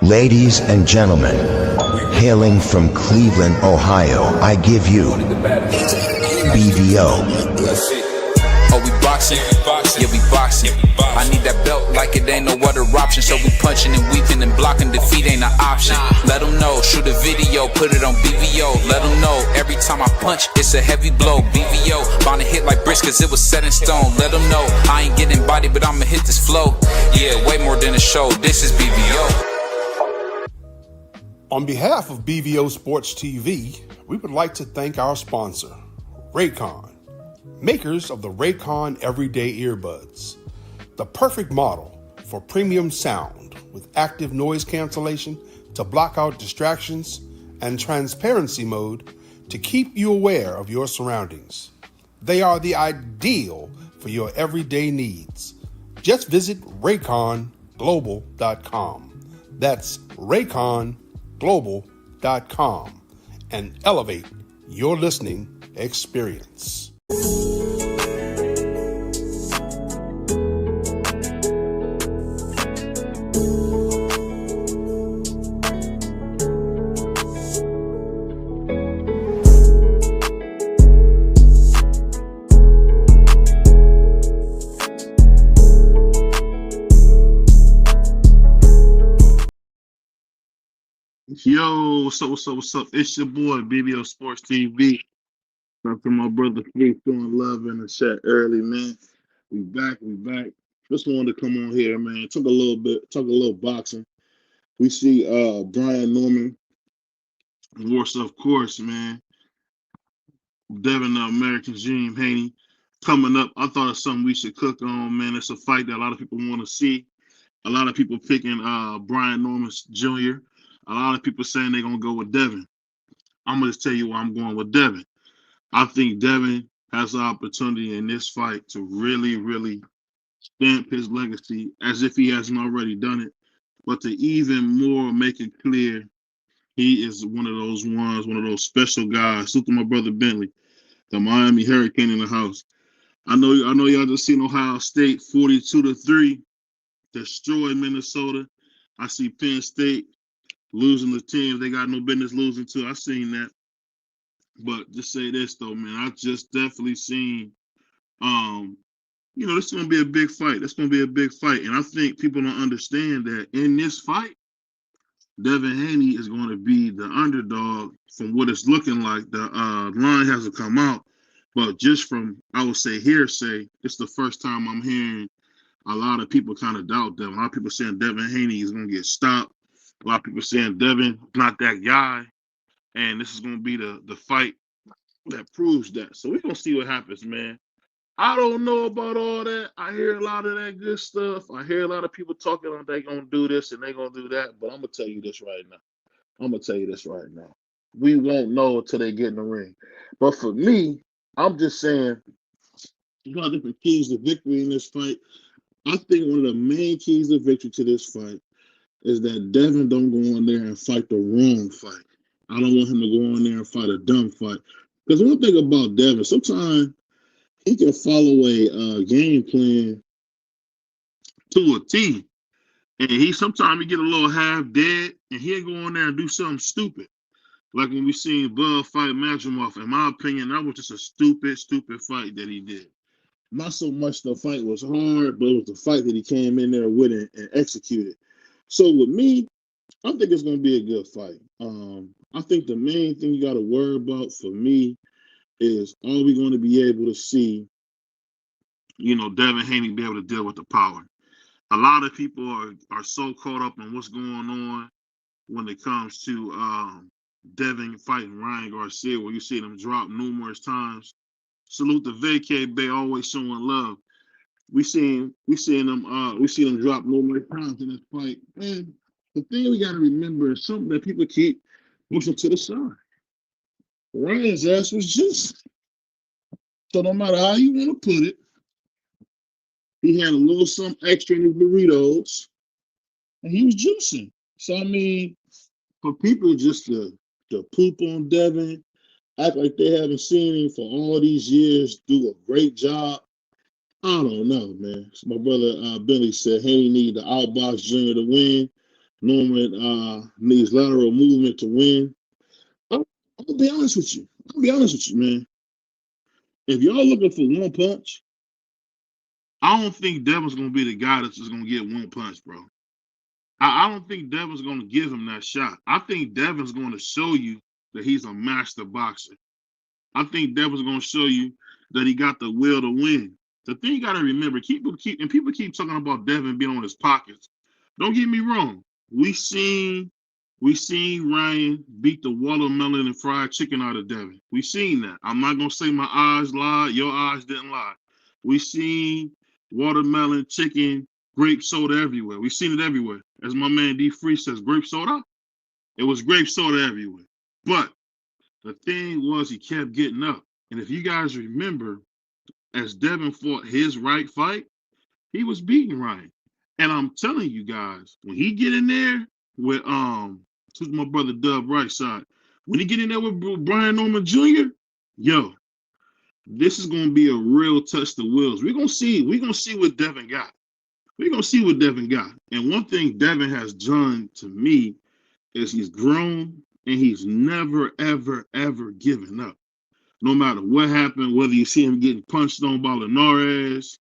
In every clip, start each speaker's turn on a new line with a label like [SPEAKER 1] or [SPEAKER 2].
[SPEAKER 1] Ladies and gentlemen, hailing from Cleveland, Ohio, I give you BVO.
[SPEAKER 2] Oh, we boxing? Yeah, we boxing. I need that belt like it ain't no other option. So we punching and weaving and blocking. Defeat ain't an option. Let them know, shoot a video, put it on BVO. Let them know, every time I punch, it's a heavy blow. BVO, bound to hit like bricks cause it was set in stone. Let them know, I ain't getting body, but I'ma hit this flow. Yeah, way more than a show, this is BVO.
[SPEAKER 3] On behalf of BVO Sports TV, we would like to thank our sponsor, Raycon, makers of the Raycon Everyday Earbuds, the perfect model for premium sound with active noise cancellation to block out distractions and transparency mode to keep you aware of your surroundings. They are the ideal for your everyday needs. Just visit RayconGlobal.com. That's RayconGlobal.com and elevate your listening experience.
[SPEAKER 4] Yo, what's up? It's your boy, BBO Sports TV. Talk to my brother Faith doing love in the chat early, man. We back. Just wanted to come on here, man. Talk a little boxing. We see Brian Norman versus, of course, man, Devin, the American Dream, Haney, coming up. I thought it's something we should cook on, man. It's a fight that a lot of people want to see. A lot of people picking Brian Norman Jr., a lot of people saying they're going to go with Devin. I'm going to tell you why I'm going with Devin. I think Devin has the opportunity in this fight to really, really stamp his legacy as if he hasn't already done it, but to even more make it clear he is one of those special guys. Look at my brother Bentley, the Miami Hurricane in the house. I know y'all just seen Ohio State 42-3 destroy Minnesota. I see Penn State losing the teams they got no business losing to. I seen that. But just say this though, man. I just definitely seen this is gonna be a big fight. It's gonna be a big fight. And I think people don't understand that in this fight, Devin Haney is gonna be the underdog from what it's looking like. The line hasn't come out. But just from I would say hearsay, it's the first time I'm hearing a lot of people kind of doubt Devin. A lot of people saying Devin Haney is gonna get stopped. A lot of people saying Devin not that guy, and this is going to be the fight that proves that. So we're going to see what happens, man. I don't know about all that. I hear a lot of that good stuff. I hear a lot of people talking like they're going to do this and they're going to do that, but I'm going to tell you this right now. We won't know until they get in the ring. But for me, I'm just saying, you got different keys to victory in this fight. I think one of the main keys to victory to this fight is that Devin don't go in there and fight the wrong fight. I don't want him to go in there and fight a dumb fight. Because one thing about Devin, sometimes he can follow a game plan to a T. And sometimes he get a little half dead and he'll go in there and do something stupid. Like when we seen Bud fight Madrimov. In my opinion, that was just a stupid fight that he did. Not so much the fight was hard, but it was the fight that he came in there with and executed. So with me, I think it's going to be a good fight. I think the main thing you got to worry about for me is, are we going to be able to see, Devin Haney be able to deal with the power? A lot of people are so caught up in what's going on when it comes to Devin fighting Ryan Garcia, where you see them drop numerous times. Salute the Vacay Bay, always showing love. We seen them drop numerous times in this fight. And the thing we got to remember is something that people keep pushing to the side. Ryan's ass was juicing. So no matter how you want to put it, he had a little something extra in his burritos, and he was juicing. So I mean, for people just to poop on Devin, act like they haven't seen him for all these years, do a great job. I don't know, man. My brother Billy said Haney need the outbox Junior to win. Norman needs lateral movement to win. I'm gonna be honest with you. Man. If y'all looking for one punch, I don't think Devin's gonna be the guy that's just gonna get one punch, bro. I don't think Devin's gonna give him that shot. I think Devin's gonna show you that he's a master boxer. I think Devin's gonna show you that he got the will to win. The thing you gotta remember, people keep talking about Devin being on his pockets. Don't get me wrong. We seen Ryan beat the watermelon and fried chicken out of Devin. We seen that. I'm not gonna say my eyes lied. Your eyes didn't lie. We seen watermelon, chicken, grape soda everywhere. We seen it everywhere. As my man D Free says, grape soda. It was grape soda everywhere. But the thing was, he kept getting up. And if you guys remember, as Devin fought his right fight, he was beating Ryan. And I'm telling you guys, when he get in there with this is my brother Dub right side. When he get in there with Brian Norman Jr., yo, this is gonna be a real test of wills. We're gonna see what Devin got. And one thing Devin has done to me is he's grown and he's never, ever, ever given up. No matter what happened, whether you see him getting punched on by Linares,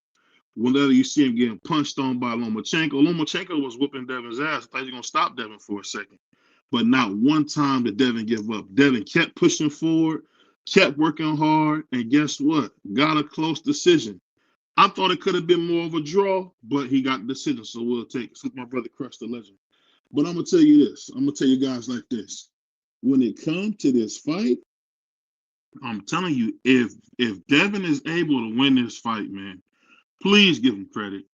[SPEAKER 4] whenever you see him getting punched on by Lomachenko was whooping Devin's ass. I thought he was going to stop Devin for a second. But not one time did Devin give up. Devin kept pushing forward, kept working hard, and guess what? Got a close decision. I thought it could have been more of a draw, but he got the decision, so we'll take it. Since my brother crushed the legend. But I'm going to tell you this. I'm going to tell you guys like this. When it comes to this fight, I'm telling you, if Devin is able to win this fight, man, please give him credit.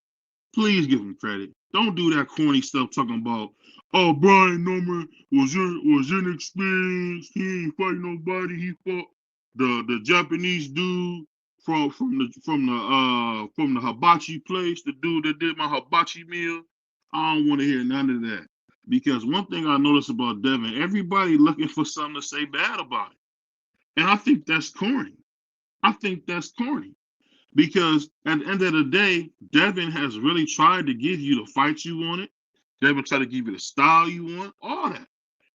[SPEAKER 4] Don't do that corny stuff talking about, oh, Brian Norman was inexperienced. He ain't fight nobody. He fought the Japanese dude from the hibachi place, the dude that did my hibachi meal. I don't want to hear none of that. Because one thing I noticed about Devin, everybody looking for something to say bad about it. And I think that's corny. Because at the end of the day, Devin has really tried to give you the fight you wanted. Devin tried to give you the style you want, all that.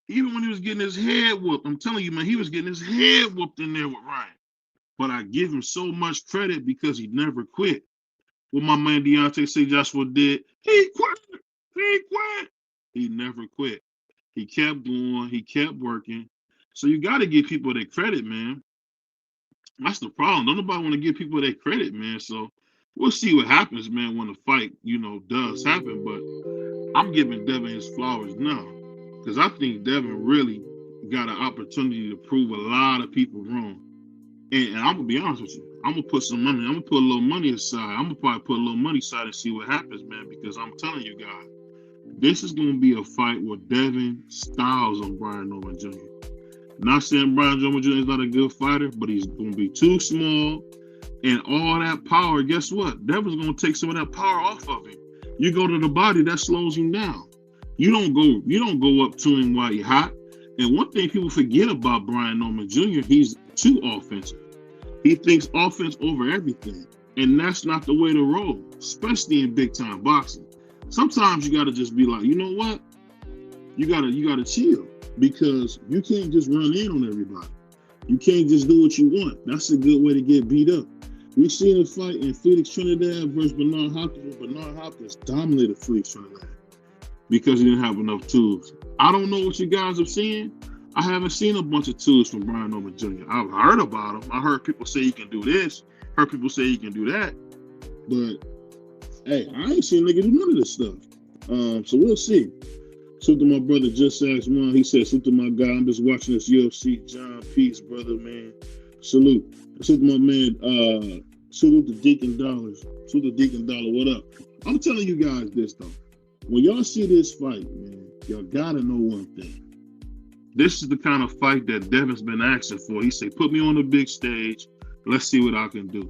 [SPEAKER 4] Even when he was getting his head whooped, I'm telling you, man, he was getting his head whooped in there with Ryan. But I give him so much credit because he never quit. What my man Deontay St. Joshua did, he quit. He never quit. He kept going. He kept working. So you got to give people their credit, man. That's the problem. Don't nobody want to give people their credit, man. So we'll see what happens, man, when the fight, does happen. But I'm giving Devin his flowers now because I think Devin really got an opportunity to prove a lot of people wrong. And I'm going to be honest with you. I'm going to put some money. I'm going to put a little money aside. I'm going to probably put a little money aside and see what happens, man, because I'm telling you guys, this is going to be a fight where Devin styles on Brian Norman Jr. Not saying Brian Norman Jr. is not a good fighter, but he's going to be too small. And all that power, guess what? Devin's going to take some of that power off of him. You go to the body, that slows him down. You don't go up to him while he's hot. And one thing people forget about Brian Norman Jr., he's too offensive. He thinks offense over everything. And that's not the way to roll, especially in big time boxing. Sometimes you gotta just be like, you know what? You gotta chill because you can't just run in on everybody. You can't just do what you want. That's a good way to get beat up. We seen a fight in Felix Trinidad versus Bernard Hopkins. Bernard Hopkins dominated Felix Trinidad because he didn't have enough tools. I don't know what you guys have seen. I haven't seen a bunch of tools from Brian Norman Jr. I've heard about him. I heard people say he can do this. Heard people say he can do that. But hey, I ain't seen niggas do none of this stuff. So we'll see. Salute to my brother, Just Ask One. He said, salute to my guy. I'm just watching this UFC. John, peace, brother, man. Salute. Salute to my man. Salute to Deacon Dollars. Salute to Deacon Dollar. What up? I'm telling you guys this, though. When y'all see this fight, man, y'all gotta know one thing. This is the kind of fight that Devin's been asking for. He said, put me on the big stage. Let's see what I can do.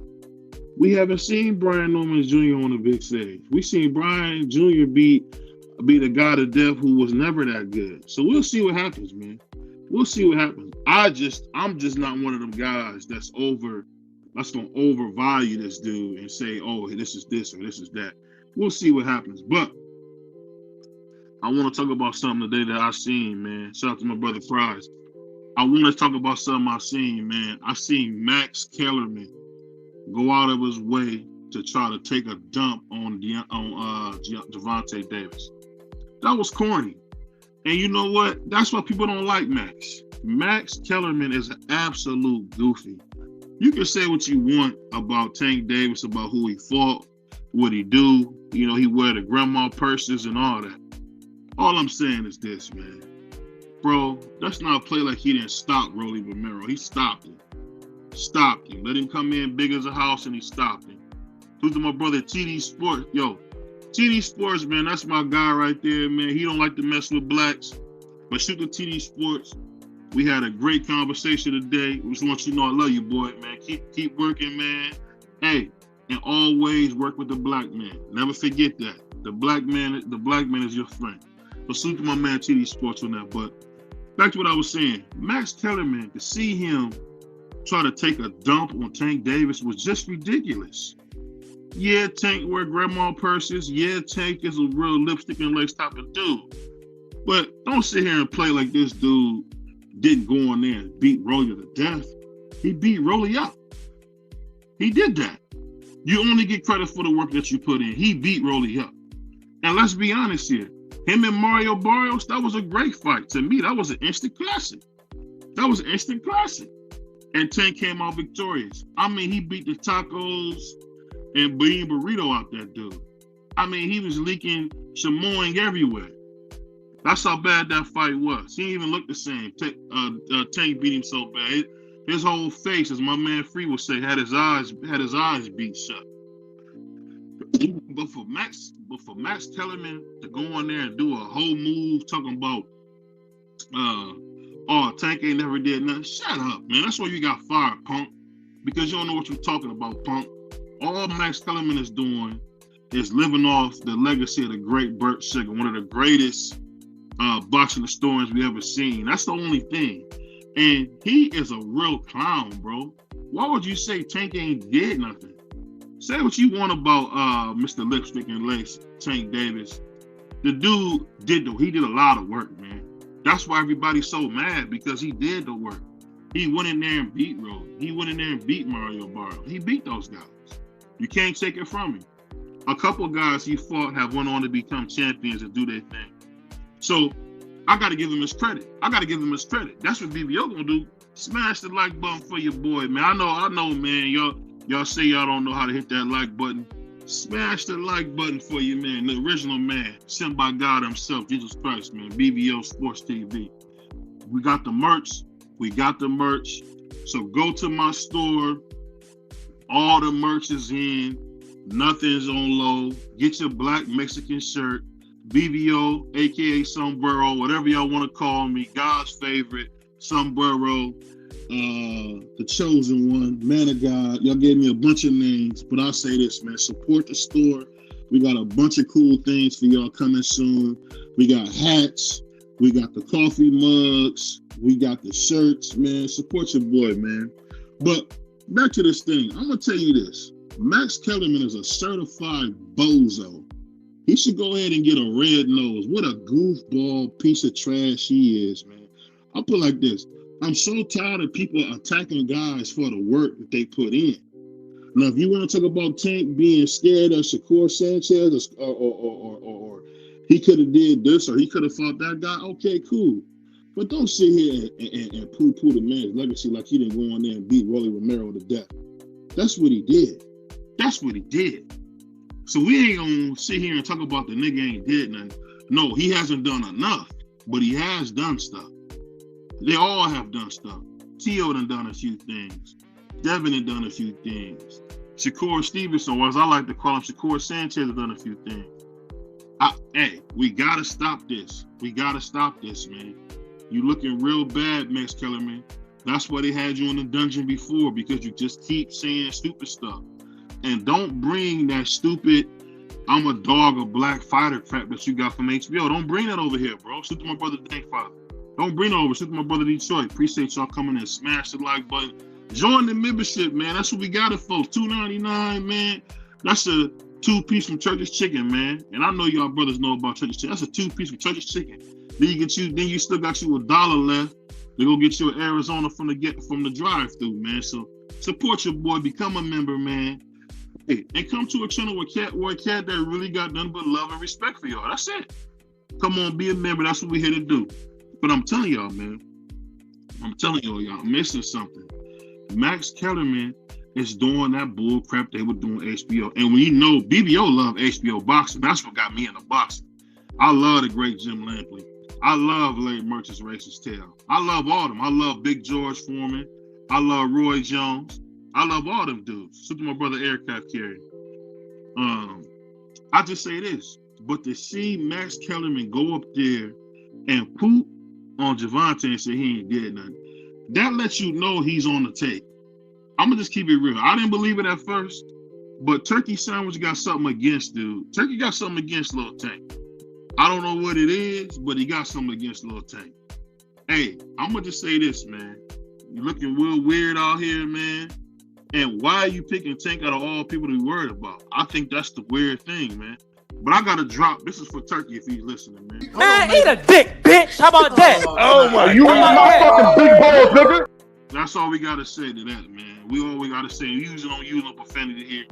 [SPEAKER 4] We haven't seen Brian Norman Jr. on the big stage. We seen Brian Jr. be the guy to death who was never that good. So we'll see what happens, man. We'll see what happens. I'm just not one of them guys that's gonna overvalue this dude and say, oh, this is this or this is that. We'll see what happens. But I want to talk about something today that I seen, man. Shout out to my brother Prize. I want to talk about something I seen, man. I seen Max Kellerman go out of his way to try to take a dump on Gervonta Davis. That was corny. And you know what? That's why people don't like Max. Max Kellerman is an absolute goofy. You can say what you want about Tank Davis, about who he fought, what he do. You know, he wear the grandma purses and all that. All I'm saying is this, man. Bro, let's not play like he didn't stop Rolly Romero. He stopped him. Stopped him. Let him come in big as a house and he stopped him. Who's my brother TD Sports? Yo, TD Sports, man, that's my guy right there, man. He don't like to mess with blacks. But shoot the TD Sports. We had a great conversation today. We just want you to know I love you, boy, man. Keep working, man. Hey, and always work with the black man. Never forget that. The black man is your friend. So salute to my man TD Sports on that. But back to what I was saying. Max Kellerman, to see him try to take a dump on Tank Davis was just ridiculous. Yeah, Tank wear grandma purses. Yeah, Tank is a real lipstick and lace type of dude. But don't sit here and play like this dude didn't go in there and beat Rolly to death. He beat Rolly up. He did that. You only get credit for the work that you put in. He beat Rolly up. And let's be honest here. Him and Mario Barrios, that was a great fight. To me, that was an instant classic. That was an instant classic. And Tank came out victorious. I mean, he beat the tacos and bean burrito out that dude. I mean, he was leaking chamoying everywhere. That's how bad that fight was. He didn't even look the same. Tank beat him so bad. His whole face, as my man Free would say, had his eyes beat shut. But for Max Kellerman to go on there and do a whole move talking about, Tank ain't never did nothing. Shut up, man. That's why you got fired, punk. Because you don't know what you're talking about, punk. All Max Kellerman is doing is living off the legacy of the great Burt Sugar, one of the greatest boxing historians we ever seen. That's the only thing. And he is a real clown, bro. Why would you say Tank ain't did nothing? Say what you want about Mr. Lipstick and Lace, Tank Davis. The dude did a lot of work, man. That's why everybody's so mad, because he did the work. He went in there and beat Rolly. He went in there and beat Mario Barrios. He beat those guys. You can't take it from him. A couple guys he fought have went on to become champions and do their thing. So I got to give him his credit. That's what BBO gonna do. Smash the like button for your boy, man. I know, man. Y'all say y'all don't know how to hit that like button. Smash the like button for you, man. The original man, sent by God himself, Jesus Christ, man. BBO Sports TV. We got the merch. So go to my store. All the merch is in. Nothing's on low. Get your black Mexican shirt. BBO, aka Sombrero, whatever y'all want to call me. God's favorite, Sombrero, the chosen one, man of God. Y'all gave me a bunch of names, but I'll say this, man. Support the store. We got a bunch of cool things for y'all coming soon. We got hats. We got the coffee mugs. We got the shirts, man. Support your boy, man. But back to this thing. I'm going to tell you this. Max Kellerman is a certified bozo. He should go ahead and get a red nose. What a goofball piece of trash he is, man. I'll put it like this. I'm so tired of people attacking guys for the work that they put in. Now, if you want to talk about Tank being scared of Shakur Sanchez or he could have did this or he could have fought that guy, okay, cool. But don't sit here and poo-poo the man's legacy like he didn't go on there and beat Rolly Romero to death. That's what he did. So we ain't gonna sit here and talk about the nigga ain't did nothing. No, he hasn't done enough, but he has done stuff. They all have done stuff. T.O. done a few things. Devin done a few things. Shakur Stevenson, or as I like to call him, Shakur Sanchez has done a few things. Hey, we gotta stop this. Man. You looking real bad, Max Kellerman. That's why they had you in the dungeon before, because you just keep saying stupid stuff. And don't bring that stupid I'm a dog of black fighter crap that you got from HBO. Don't bring that over here, bro. Shoot to my brother Dankfather. Don't bring it over. Shoot to my brother Detroit. Appreciate y'all coming in. Smash the like button. Join the membership, man. That's what we got it for. $2.99, man. That's a 2-piece from Church's Chicken, man. And I know y'all brothers know about Church's Chicken. That's a 2-piece from Church's Chicken. Then you still got you $1 left to go get you an Arizona from the drive-thru, man. So support your boy, become a member, man. Hey, and come to a channel where a cat that really got nothing but love and respect for y'all. That's it. Come on, be a member. That's what we're here to do. But I'm telling y'all, man. Y'all missing something. Max Kellerman is doing that bull crap they were doing HBO. And when you know BBO love HBO boxing, that's what got me into boxing. I love the great Jim Lampley. I love Larry Merchant's Racist Tale. I love all of them. I love Big George Foreman. I love Roy Jones. I love all them dudes. So to my brother Aircraft Carrier. I just say this, but to see Max Kellerman go up there and poop on Javante and say he ain't did nothing, that lets you know he's on the tape. I'm gonna just keep it real. I didn't believe it at first, but Turkey Sandwich got something against dude. Turkey got something against Lil Tank. I don't know what it is, but he got something against Lil Tank. Hey, I'm gonna just say this, man. You're looking real weird out here, man. And why are you picking Tank out of all people to be worried about? I think that's the weird thing, man. But I gotta drop. This is for Turkey if he's listening, man.
[SPEAKER 5] Man, eat a dick, bitch. How about that?
[SPEAKER 6] Oh my! You eat my fucking big balls, nigga.
[SPEAKER 4] That's all we gotta say to that, man. We all we gotta say. We usually don't use no profanity here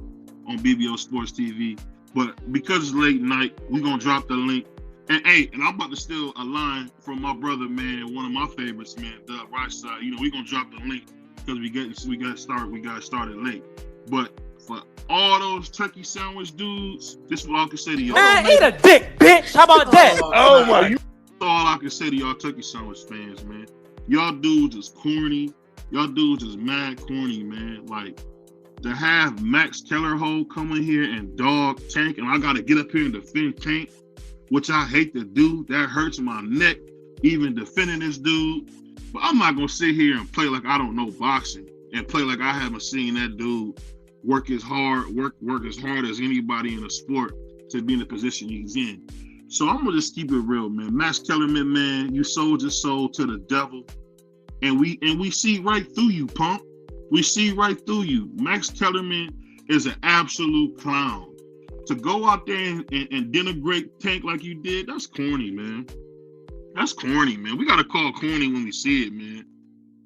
[SPEAKER 4] on BBO Sports TV, but because it's late night, we gonna drop the link. And hey, and I'm about to steal a line from my brother, man, one of my favorites, man, Doug Rightside. You know, we gonna drop the link because we got started late. But for all those turkey sandwich dudes, this is what I can say to y'all.
[SPEAKER 5] Man, eat a dick, bitch. How about that?
[SPEAKER 6] Oh my!
[SPEAKER 4] That's all I can say to y'all turkey sandwich fans, man. Y'all dudes is corny. Y'all dudes is mad corny, man. Like, to have Max Kellerho come in here and dog Tank, and I gotta get up here and defend Tank, which I hate to do. That hurts my neck, even defending this dude. But I'm not gonna sit here and play like I don't know boxing and play like I haven't seen that dude work as hard as anybody in the sport to be in the position he's in. So I'm gonna just keep it real, man. Max Kellerman, man, you sold your soul to the devil. And we see right through you, punk. We see right through you. Max Kellerman is an absolute clown. To go out there and denigrate Tank like you did, that's corny, man. That's corny, man. We gotta call corny when we see it, man.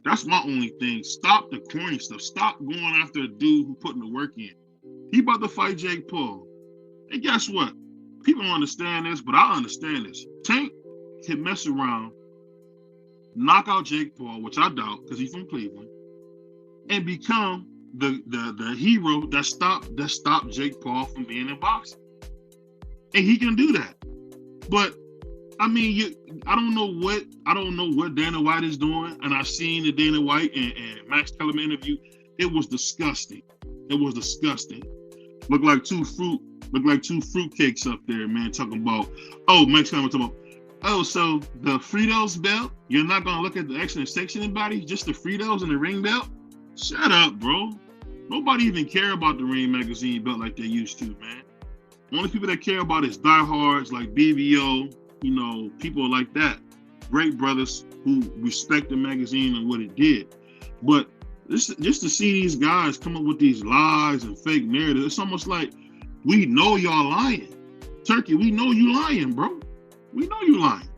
[SPEAKER 4] That's my only thing. Stop the corny stuff. Stop going after a dude who putting the work in. He about to fight Jake Paul. And guess what? People don't understand this, but I understand this. Tank can mess around, knock out Jake Paul, which I doubt because he's from Cleveland, and become the hero that stopped Jake Paul from being in boxing. And he can do that. But I mean, I don't know what Dana White is doing, and I've seen the Dana White and Max Kellerman interview. It was disgusting. Looked like two fruitcakes up there, man, talking about, Max Kellerman talking about, so the Fritos belt, you're not gonna look at the extra section in body, just the Fritos and the ring belt? Shut up, bro. Nobody even care about the Ring Magazine belt like they used to, man. Only people that care about is diehards like BBO, you know, people like that. Great brothers who respect the magazine and what it did. But just to see these guys come up with these lies and fake narratives, it's almost like we know y'all lying. Turkey, we know you lying, bro. We know you lying.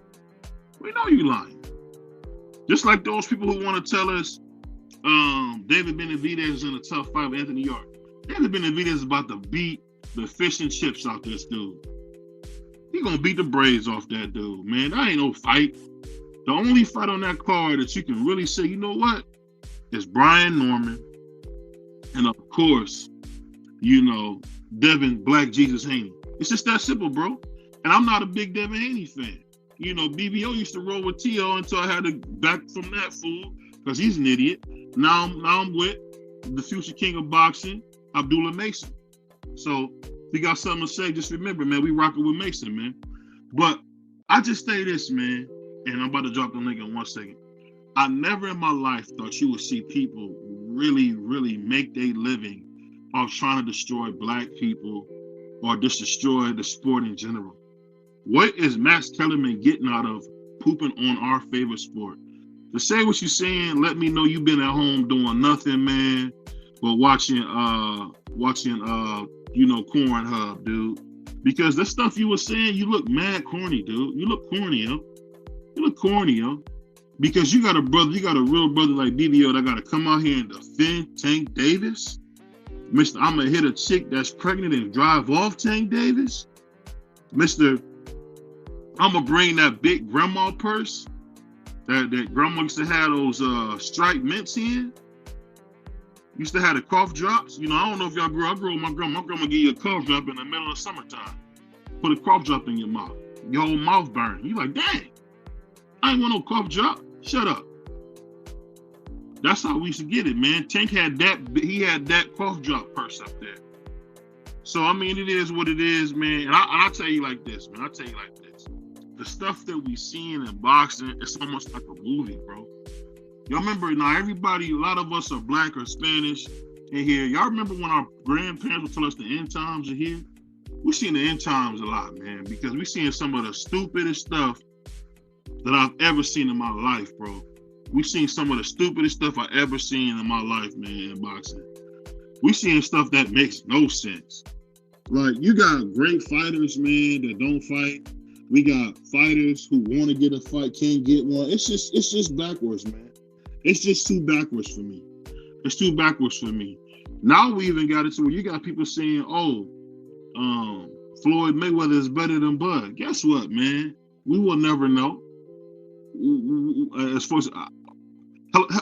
[SPEAKER 4] Just like those people who want to tell us David Benavidez is in a tough fight with Anthony Yarde. David Benavidez is about to beat the fish and chips out this dude. He gonna beat the braids off that dude, man. That ain't no fight. The only fight on that card that you can really say, you know what, is Brian Norman, and of course, you know, Devin Black Jesus Haney. It's just that simple, bro. And I'm not a big Devin Haney fan. You know, BBO used to roll with T.O. until I had to back from that fool because he's an idiot. Now I'm with the future king of boxing, Abdullah Mason. So if you got something to say, just remember, man, we rocking with Mason, man. But I just say this, man, and I'm about to drop the link in 1 second. I never in my life thought you would see people really, really make their living off trying to destroy black people or just destroy the sport in general. What is Max Kellerman getting out of pooping on our favorite sport? To say what you're saying, let me know you've been at home doing nothing, man, but watching Corn Hub, dude. Because the stuff you were saying, you look mad corny, dude. You look corny, yo. You look corny, yo. Because you got a real brother like BBO that got to come out here and defend Tank Davis. Mr. I'm going to hit a chick that's pregnant and drive off Tank Davis. Mr. I'm going to bring that big grandma purse that grandma used to have those striped mints in. Used to have the cough drops. I don't know if y'all grew up. My grandma give you a cough drop in the middle of summertime. Put a cough drop in your mouth. Your whole mouth burn. You like, dang, I ain't want no cough drop. Shut up. That's how we used to get it, man. Tank had that. He had that cough drop purse up there. So, I mean, it is what it is, man. And I'll tell you like this, man. The stuff that we seeing in boxing, it's almost like a movie, bro. Y'all remember now, everybody, a lot of us are black or Spanish in here. Y'all remember when our grandparents would tell us the end times are here? We're seeing the end times a lot, man, because we're seeing some of the stupidest stuff that I've ever seen in my life, bro. We've seen some of the stupidest stuff I've ever seen in my life, man, in boxing. We're seeing stuff that makes no sense. Like, you got great fighters, man, that don't fight. We got fighters who want to get a fight, can't get one. It's just backwards, man. It's just too backwards for me. It's too backwards for me. Now we even got it to where you got people saying, Floyd Mayweather is better than Bud. Guess what, man? We will never know. As far as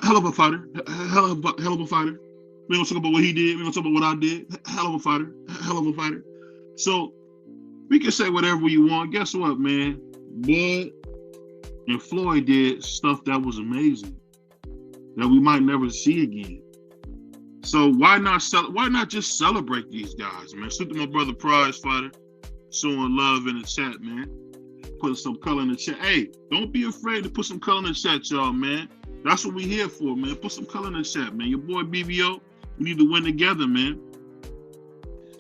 [SPEAKER 4] hell of a fighter. Hell of a fighter. We don't talk about what he did. We don't talk about what I did. Hell of a fighter. Hell of a fighter. So we can say whatever you want. Guess what, man? Bud and Floyd did stuff that was amazing, that we might never see again. So why not just celebrate these guys, man? Salute to my brother Prize Fighter, showing love in the chat, man. Putting some color in the chat. Hey, don't be afraid to put some color in the chat, y'all, man. That's what we here for, man. Put some color in the chat, man. Your boy BBO, we need to win together, man.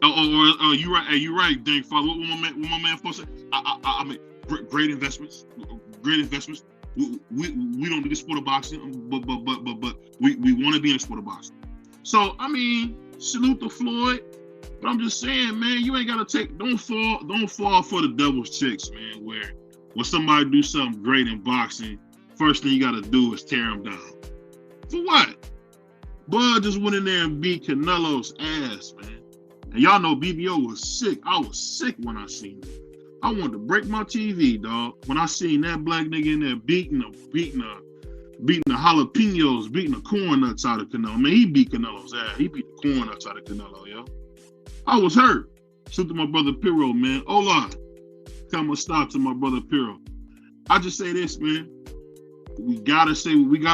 [SPEAKER 4] You right. Hey, you right, dang father. What my man supposed to say? I mean, great investments. Great investments. We don't do the sport of boxing, but we want to be in the sport of boxing. So I mean, salute to Floyd. But I'm just saying, man, you ain't gotta don't fall for the devil's tricks, man. Where when somebody do something great in boxing, first thing you gotta do is tear them down. For what? Bud just went in there and beat Canelo's ass, man. And y'all know BBO was sick. I was sick when I seen it. I wanted to break my TV, dog. When I seen that black nigga in there beating the jalapenos, beating the corn nuts out of Canelo. Man, he beat Canelo's ass. He beat the corn nuts out of Canelo, yo. I was hurt. Shout to my brother Piro, man. Hola. Come and stop to my brother Piro. I just say this, man. We gotta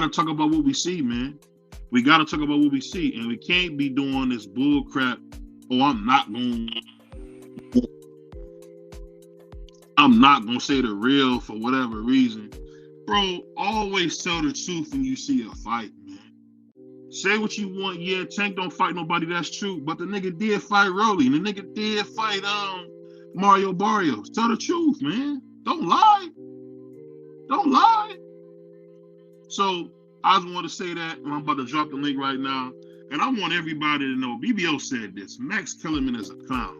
[SPEAKER 4] talk about what we see, man. We gotta talk about what we see, and we can't be doing this bull crap. I'm not gonna say the real for whatever reason. Bro, always tell the truth when you see a fight, man. Say what you want. Yeah, Tank don't fight nobody, that's true. But the nigga did fight Rolly, and the nigga did fight Mario Barrios. Tell the truth, man. Don't lie. Don't lie. So I just want to say that, and I'm about to drop the link right now. And I want everybody to know, BBO said this, Max Kellerman is a clown.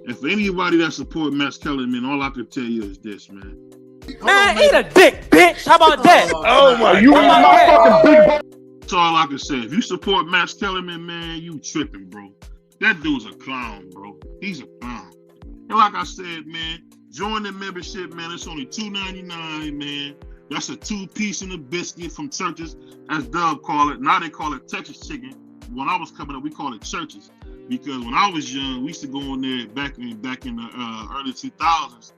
[SPEAKER 4] And for anybody that support Max Kellerman, all I can tell you is this, man.
[SPEAKER 5] Man, eat a dick, bitch. How about that?
[SPEAKER 6] Oh my, you eat my fucking big ball.
[SPEAKER 4] That's all I can say. If you support Max Kellerman, man, you tripping, bro. That dude's a clown, bro. He's a clown. And like I said, man, join the membership, man. It's only $2.99, man. That's a 2-piece and a biscuit from Churches, as Doug call it. Now they call it Texas chicken. When I was coming up, we called it Churches, because when I was young, we used to go in there back in the early 2000s.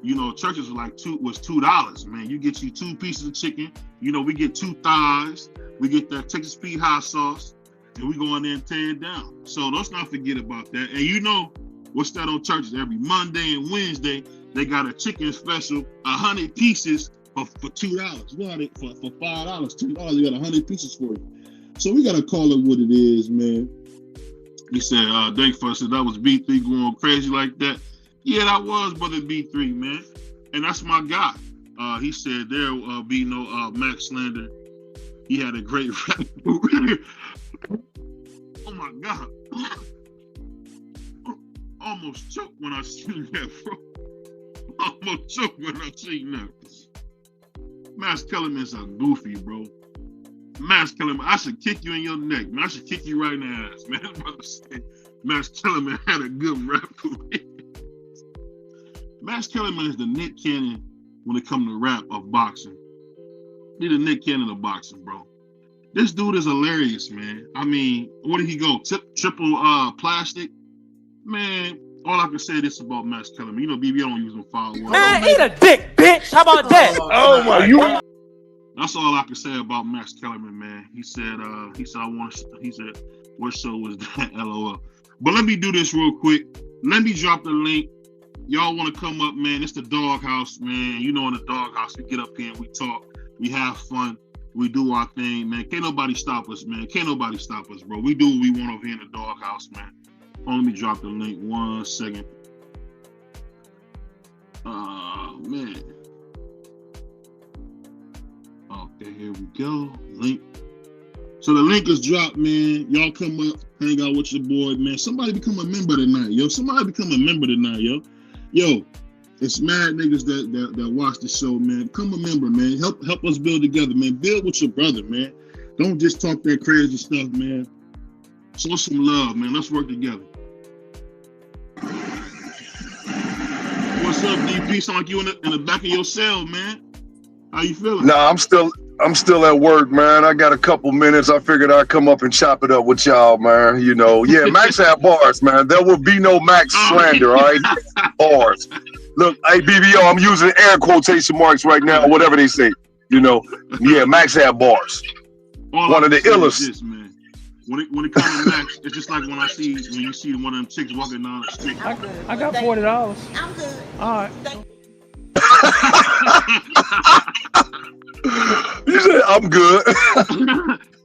[SPEAKER 4] You know, Churches was $2, man. You get you 2 pieces of chicken. You know, we get 2 thighs. We get that Texas Pete hot sauce, and we go in there and tear it down. So let's not forget about that. And you know, what's that on Churches? Every Monday and Wednesday, they got a chicken special, 100 pieces for $2. Well, for $5, $2, you got 100 pieces for you. So we gotta call it what it is, man. He said, Dave said that was B3 going crazy like that. Yeah, that was brother B3, man. And that's my guy. He said there'll be no Max slander. He had a great rap. Oh my God. almost choked when I seen that, bro. I almost choked when I seen that. Max Kellerman's a goofy, bro. Max Kellerman, I should kick you in your neck, man. I should kick you right in the ass, man. Brother said Max Kellerman had a good rap career. Max Kellerman is the Nick Cannon when it comes to rap of boxing. He's the Nick Cannon of boxing, bro. This dude is hilarious, man. I mean, where did he go? Triple plastic? Man, all I can say this about Max Kellerman. You know, BB don't use them foul words.
[SPEAKER 5] Man, eat a dick, bitch. How about that?
[SPEAKER 6] Oh my God.
[SPEAKER 4] That's all I can say about Max Kellerman, man. He said, what show was that? LOL. But let me do this real quick. Let me drop the link. Y'all want to come up, man? It's the doghouse, man. You know, in the doghouse, we get up here and we talk. We have fun. We do our thing, man. Can't nobody stop us, man. Can't nobody stop us, bro. We do what we want over here in the doghouse, man. Let me drop the link 1 second. Man. Okay, here we go. Link. So the link is dropped, man. Y'all come up, hang out with your boy, man. Somebody become a member tonight, yo. Somebody become a member tonight, yo. Yo, it's mad niggas that watch the show, man. Become a member, man. Help us build together, man. Build with your brother, man. Don't just talk that crazy stuff, man. Show some love, man. Let's work together. What's up, DP? Sound like you in the back of your cell, man. How you feeling?
[SPEAKER 6] Nah, I'm still at work, man. I got a couple minutes. I figured I'd come up and chop it up with y'all, man. You know, yeah, Max had bars, man. There will be no Max slander, all right? Bars. Look, hey, BBO, I'm using air quotation marks right now, whatever they say. You know, yeah, Max had bars. One of the illest.
[SPEAKER 4] This, man. When it comes to Max, it's just like when you see one of them chicks walking down the street.
[SPEAKER 5] I got $40. I'm good. All right.
[SPEAKER 6] You said I'm good.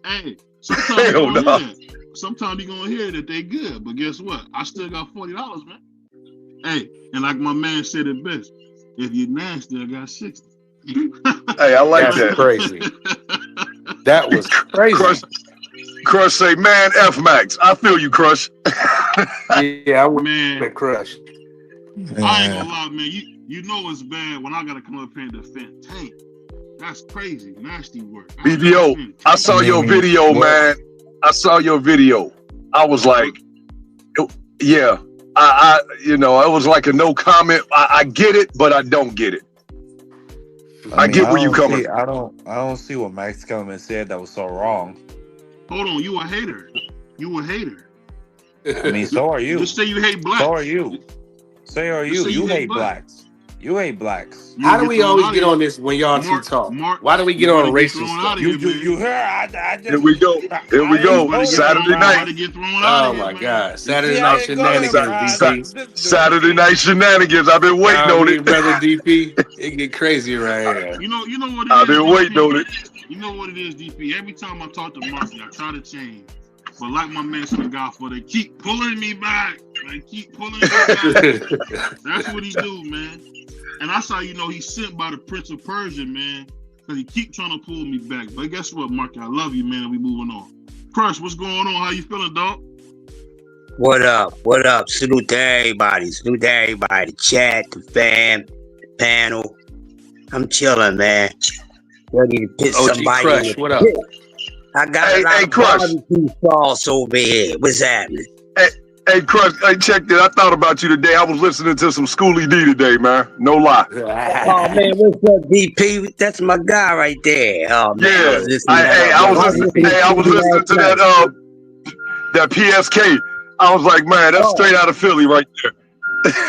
[SPEAKER 4] Hey, sometimes you gonna hear that they good, but guess what? I still got $40, man. Hey, and like my man said it best, if you're nasty, I got 60.
[SPEAKER 6] Hey, I like that.
[SPEAKER 7] Crazy. That was crazy.
[SPEAKER 6] Crush say, man, F Max. I feel you, Crush.
[SPEAKER 7] Yeah, I would
[SPEAKER 4] man.
[SPEAKER 7] Crush.
[SPEAKER 4] I ain't gonna lie, man. You know it's bad when I gotta come up here and defend Tank. That's crazy, nasty work.
[SPEAKER 6] BBO, I saw your video, man. I saw your video. I was like, yeah, I you know, it was like a no comment. I get it, but I don't get it. I get where you coming.
[SPEAKER 7] I don't see what Max Kellerman said that was so wrong.
[SPEAKER 4] Hold on, you a hater. You a hater.
[SPEAKER 7] I mean, so are you.
[SPEAKER 4] Just say you hate blacks.
[SPEAKER 7] So are you. So are you. You hate blacks. You hate blacks.
[SPEAKER 8] How do we always get on this when y'all two talk? Why do we get on racist stuff?
[SPEAKER 7] You heard?
[SPEAKER 6] Here we go. Here we go. Saturday night.
[SPEAKER 8] Oh my God. Saturday night shenanigans, DP.
[SPEAKER 6] Saturday night shenanigans. I've been waiting on it.
[SPEAKER 8] Brother DP. It get crazy right here.
[SPEAKER 4] You know what it is?
[SPEAKER 6] I've been waiting on it.
[SPEAKER 4] You know what it is, DP? Every time I talk to Murphy, I try to change. But like my man said, Godfather, they keep pulling me back. They keep pulling me back. That's what he do, man. And that's how you know he's sent by the Prince of Persia, man. Because he keep trying to pull me back. But guess what, Marky? I love you, man. We moving on. Crush, what's going on? How you feeling, dog?
[SPEAKER 9] What up? What up? Salute to everybody. Salute to everybody. The chat, the fam, the panel. I'm chilling, man. Ready to piss somebody
[SPEAKER 8] Crush,
[SPEAKER 9] in the
[SPEAKER 8] what up?
[SPEAKER 9] pit. I got a lot of barbecue sauce over here. What's happening?
[SPEAKER 6] Hey, Crush, hey, check this. I thought about you today. I was listening to some Schoolie D today, man. No lie.
[SPEAKER 9] Oh, man, what's up, DP? That's my guy right there. Oh, man.
[SPEAKER 6] Yeah. I was listening to that PSK. I was like, man, that's straight out of Philly right there.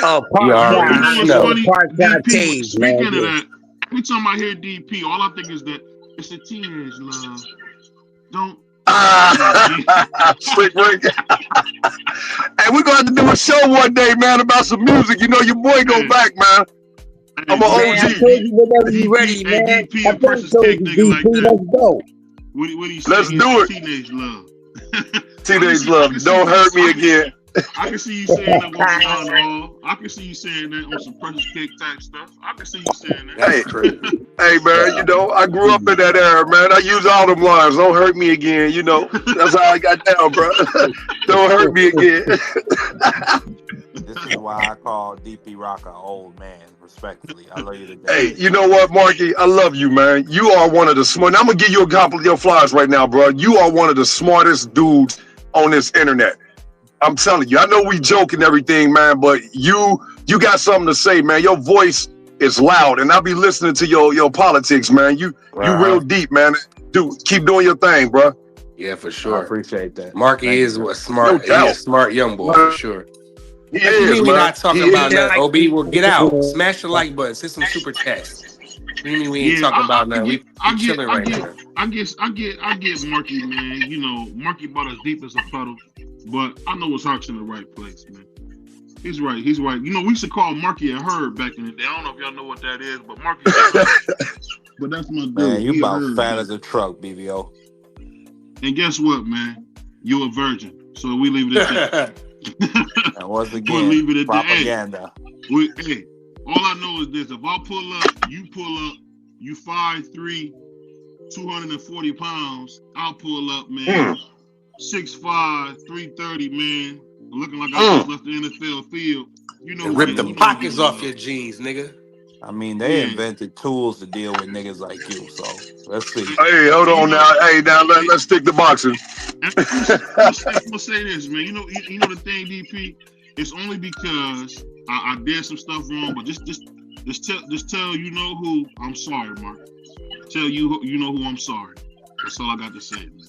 [SPEAKER 9] Oh,
[SPEAKER 4] Parkside Cage, man. Speaking of that, every time I hear DP, all I think is that it's a teenage love. Don't.
[SPEAKER 6] Slick Rick. Hey, we're gonna have to do a show one day, man, about some music. You know, your boy go back, man. I'm an OG.
[SPEAKER 9] I told you whenever you ready, man. I told you, DP, let's go.
[SPEAKER 6] Let's do it.
[SPEAKER 4] Teenage love.
[SPEAKER 6] Teenage love. Don't hurt me again.
[SPEAKER 4] I can see you saying that on the hall. I can see you saying that on some Precious Cake type stuff. I can see you saying that.
[SPEAKER 6] Hey, man, you know, I grew up in that era, man. I use all them lines. Don't hurt me again, you know. That's how I got down, bro. Don't hurt me again.
[SPEAKER 7] is why I call DP Rock an old man. Respectfully, I love you to death.
[SPEAKER 6] Hey, you know what, Marky? I love you, man. You are one of the smart. I'm gonna give you a couple of your flyers right now, bro. You are one of the smartest dudes on this internet. I'm telling you. I know we joke and everything, man, but you got something to say, man. Your voice is loud, and I'll be listening to your politics, man. You real deep, man. Dude, keep doing your thing, bro.
[SPEAKER 8] Yeah, for sure.
[SPEAKER 7] I appreciate that.
[SPEAKER 8] Marky is what smart. He's a smart young boy for sure.
[SPEAKER 6] He
[SPEAKER 8] You
[SPEAKER 6] is,
[SPEAKER 8] mean we
[SPEAKER 6] man.
[SPEAKER 8] not talking about nothing? OB, well, get out. Smash the like button. Send some super chats. You mean we ain't talking about nothing? We chilling right now.
[SPEAKER 4] I get Marky, man. You know, Marky about as deep as a puddle, but I know his heart's in the right place, man. He's right. You know, we used to call Marky a herd back in the day. I don't know if y'all know what that is, but Marky. But that's my dude.
[SPEAKER 7] Man, you about fat as a truck, BBO.
[SPEAKER 4] And guess what, man? You're a virgin. So we leave it at that.
[SPEAKER 7] And once again,
[SPEAKER 4] we'll leave it at
[SPEAKER 7] propaganda.
[SPEAKER 4] Hey, all I know is this: if I pull up, you 5'3", 240 pounds. I'll pull up, man. 6'5", 330, man. Looking like I just left the NFL field. You know,
[SPEAKER 8] rip the pockets off your jeans, nigga.
[SPEAKER 7] I mean, they invented tools to deal with niggas like you, so let's see.
[SPEAKER 6] Hey, hold on now. Hey, now let's stick to boxing.
[SPEAKER 4] I'm gonna say this, man. You know the thing, DP. It's only because I did some stuff wrong, but just tell you know who I'm sorry, Mark. Tell you know who I'm sorry. That's all I got to say, man.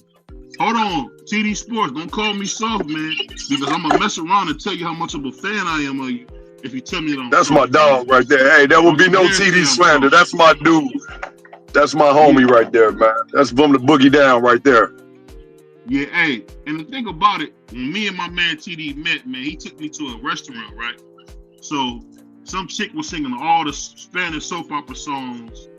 [SPEAKER 4] Hold on, TD Sports. Don't call me soft, man, because I'm gonna mess around and tell you how much of a fan I am of you. If you tell me that
[SPEAKER 6] That's my dog right there. Hey, there will be no TD slander. That's my dude. That's my homie right there, man. That's from the boogie down right there.
[SPEAKER 4] Yeah, hey, and the thing about it, when me and my man TD met, man, he took me to a restaurant, right? So some chick was singing all the Spanish soap opera songs,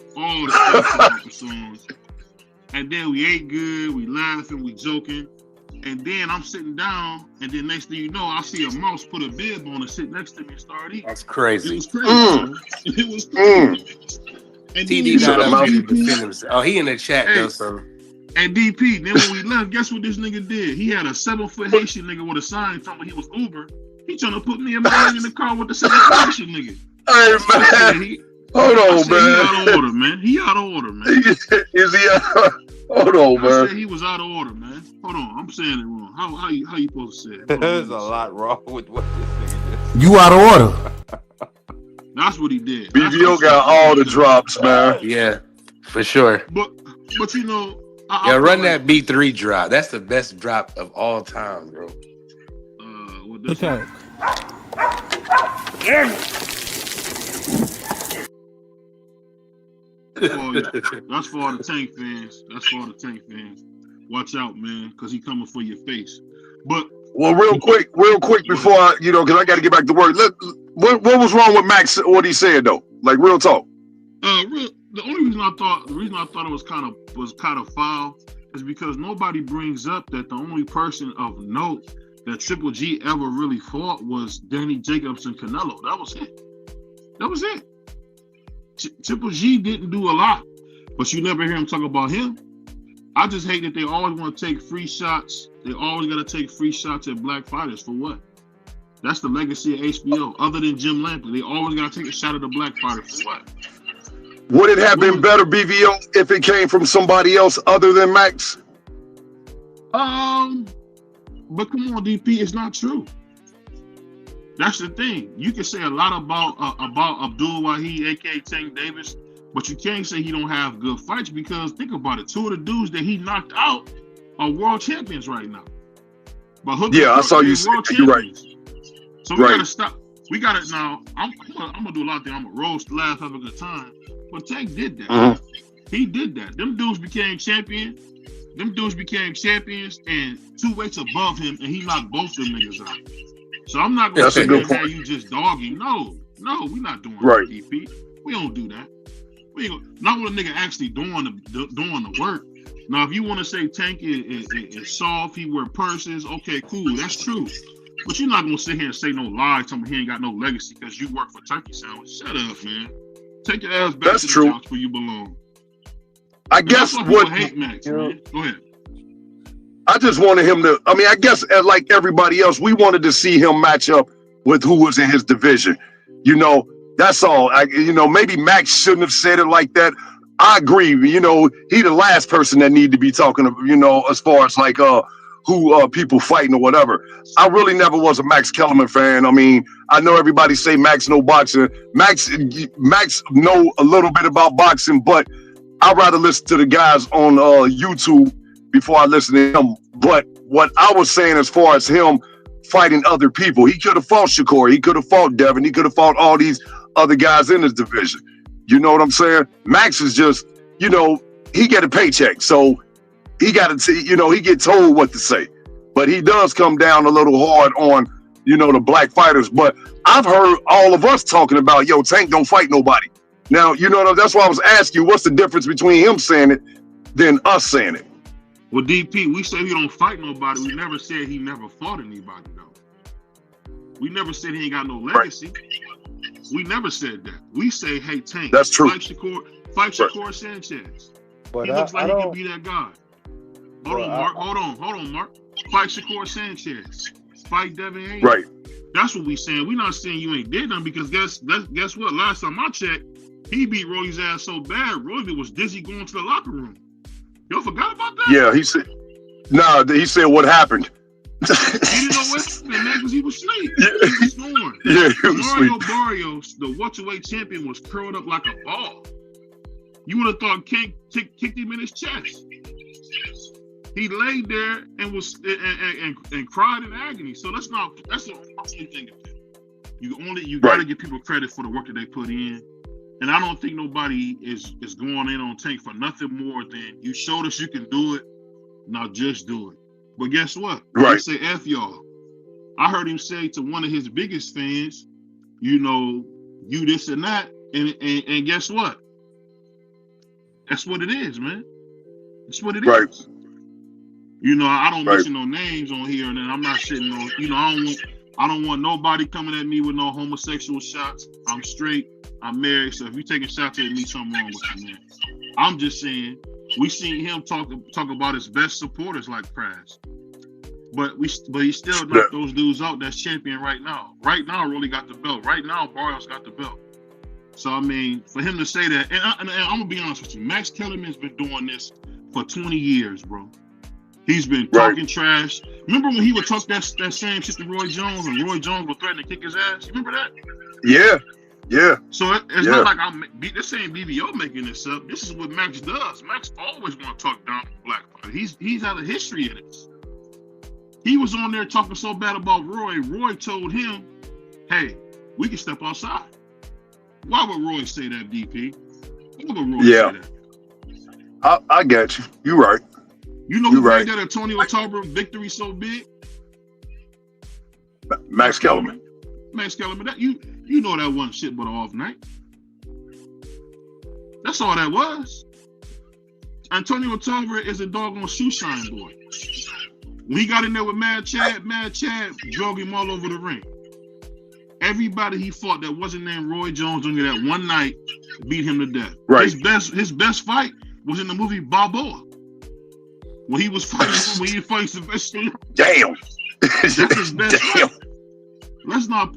[SPEAKER 4] and then we ate good, we laughing, we joking. And then I'm sitting down, and then next thing you know, I see a mouse put a bib on and sit next to me and start eating.
[SPEAKER 8] That's crazy.
[SPEAKER 4] It was crazy. It was crazy. And
[SPEAKER 8] TD not up here to defend himself. Oh, he in the chat though, so.
[SPEAKER 4] And DP, then when we left, guess what this nigga did? He had a 7-foot Haitian nigga with a sign telling me he was Uber. He trying to put me and my in the car with the 7-foot Haitian nigga.
[SPEAKER 6] Hey, man. Hold on, man.
[SPEAKER 4] He out of order, man. He out of order, man.
[SPEAKER 6] Is he out? Hold on, man.
[SPEAKER 4] I said he was out of order, man. Hold on, I'm saying it wrong. How you supposed to say it?
[SPEAKER 7] There's a lot wrong with what this nigga did.
[SPEAKER 10] You out of order.
[SPEAKER 4] That's what he did.
[SPEAKER 6] BVO got all the drops, man.
[SPEAKER 8] Yeah, for sure.
[SPEAKER 4] But you know,
[SPEAKER 8] run that B3 drop. That's the best drop of all time, bro.
[SPEAKER 4] What this
[SPEAKER 5] Okay.
[SPEAKER 4] That's for all the Tank fans. Watch out, man, because he coming for your face. But
[SPEAKER 6] real quick before I, because I got to get back to work. What was wrong with Max? What he said though, like real talk.
[SPEAKER 4] The only reason I thought it was kind of foul is because nobody brings up that the only person of note that Triple G ever really fought was Danny Jacobs and Canelo. That was it. Triple G didn't do a lot, but you never hear him talk about him. I just hate that they always want to take free shots. They always got to take free shots at black fighters for what? That's the legacy of HBO. Other than Jim Lampley, they always got to take a shot at a black fighter for what?
[SPEAKER 6] Would it have been better, BVO, if it came from somebody else other than Max?
[SPEAKER 4] But come on, DP, it's not true. That's the thing. You can say a lot about Abdul Wahid, aka Tank Davis, but you can't say he don't have good fights because think about it. 2 of the dudes that he knocked out are world champions right now. But
[SPEAKER 6] I saw you say you're right.
[SPEAKER 4] So we gotta stop. We gotta now. I'm gonna do a lot of things. I'm gonna roast, laugh, have a good time. But Tank did that.
[SPEAKER 6] Mm-hmm.
[SPEAKER 4] He did that. Them dudes became champions, and 2 weights above him, and he knocked both them niggas out. So I'm not gonna say that you just dogging. No, we're not doing that, DP. We don't do that. We ain't not when a nigga actually doing the work. Now, if you want to say Tank is soft, he wear purses, okay, cool, that's true. But you're not gonna sit here and say no lies, tell me he ain't got no legacy because you work for Turkey Sandwich. Shut up, man. Take your ass back to the house where you belong.
[SPEAKER 6] I guess what
[SPEAKER 4] hate Max, man. Go ahead.
[SPEAKER 6] I just wanted him to. I mean, I guess like everybody else, we wanted to see him match up with who was in his division. You know, that's all. Maybe Max shouldn't have said it like that. I agree. You know, he the last person that need to be talking, as far as like who people fighting or whatever. I really never was a Max Kellerman fan. I mean, I know everybody say Max no boxing. Max know a little bit about boxing, but I'd rather listen to the guys on YouTube before I listen to him. But what I was saying as far as him fighting other people, he could have fought Shakur, he could have fought Devin, he could have fought all these other guys in his division. You know what I'm saying? Max is just, he get a paycheck, so he got to, he get told what to say. But he does come down a little hard on, the black fighters. But I've heard all of us talking about, Tank don't fight nobody. Now, that's why I was asking you, what's the difference between him saying it than us saying it?
[SPEAKER 4] Well, DP, we say he don't fight nobody. We never said he never fought anybody, though. We never said he ain't got no legacy. Right. We never said that. We say, hey, Tank,
[SPEAKER 6] that's true.
[SPEAKER 4] Fight Shakur Sanchez. But he looks like he can be that guy. Hold on, Mark. Fight Shakur Sanchez. Fight Devin Haney.
[SPEAKER 6] Right.
[SPEAKER 4] That's what we saying. We're not saying you ain't did nothing, because guess what? Last time I checked, he beat Roy's ass so bad, Roy was dizzy going to the locker room. Y'all forgot about that?
[SPEAKER 6] Yeah, he said. He said what happened.
[SPEAKER 4] He didn't know what happened, man, because he was asleep. Yeah. He was snoring.
[SPEAKER 6] Yeah, he was asleep.
[SPEAKER 4] Barrios, the welterweight champion, was curled up like a ball. You would have thought King kicked him in his chest. He laid there and was and cried in agony. So that's the only thing. You got to give people credit for the work that they put in. And I don't think nobody is going in on Tank for nothing more than, you showed us you can do it, now just do it. But guess what?
[SPEAKER 6] Right.
[SPEAKER 4] He say F y'all. I heard him say to one of his biggest fans, you this and that, and guess what? That's what it is, man. That's what it is. I don't mention no names on here, and then I'm not sitting on, I don't want nobody coming at me with no homosexual shots. I'm straight. I'm married, so if you taking shots at me, something wrong with you, man. I'm just saying, we seen him talk about his best supporters like Praz, but he still knocked those dudes out. That's champion right now. Right now, Rolly got the belt. Right now, Barrios got the belt. So I mean, for him to say that, and I'm gonna be honest with you, Max Kellerman's been doing this for 20 years, bro. He's been talking trash. Remember when he would talk that same shit to Roy Jones, and Roy Jones would threaten to kick his ass? You remember that?
[SPEAKER 6] Yeah.
[SPEAKER 4] So it's not like this ain't BBO making this up. This is what Max does. Max always want to talk down to black fighters. He's had a history of this. He was on there talking so bad about Roy. Roy told him, hey, we can step outside. Why would Roy say that, DP? Why would Roy say
[SPEAKER 6] that? I got you. You're right.
[SPEAKER 4] You know who made that Antonio Tarver victory so big?
[SPEAKER 6] Max Kellerman.
[SPEAKER 4] Max Kellerman. That you know that wasn't shit but an off night. That's all that was. Antonio Tarver is a doggone shoe shine boy. When he got in there with Mad Chad drug him all over the ring. Everybody he fought that wasn't named Roy Jones only that one night beat him to death.
[SPEAKER 6] Right.
[SPEAKER 4] His best fight was in the movie Balboa. When he was fighting Sylvester Stallone.
[SPEAKER 6] Damn.
[SPEAKER 4] That's his best fight. Let's not.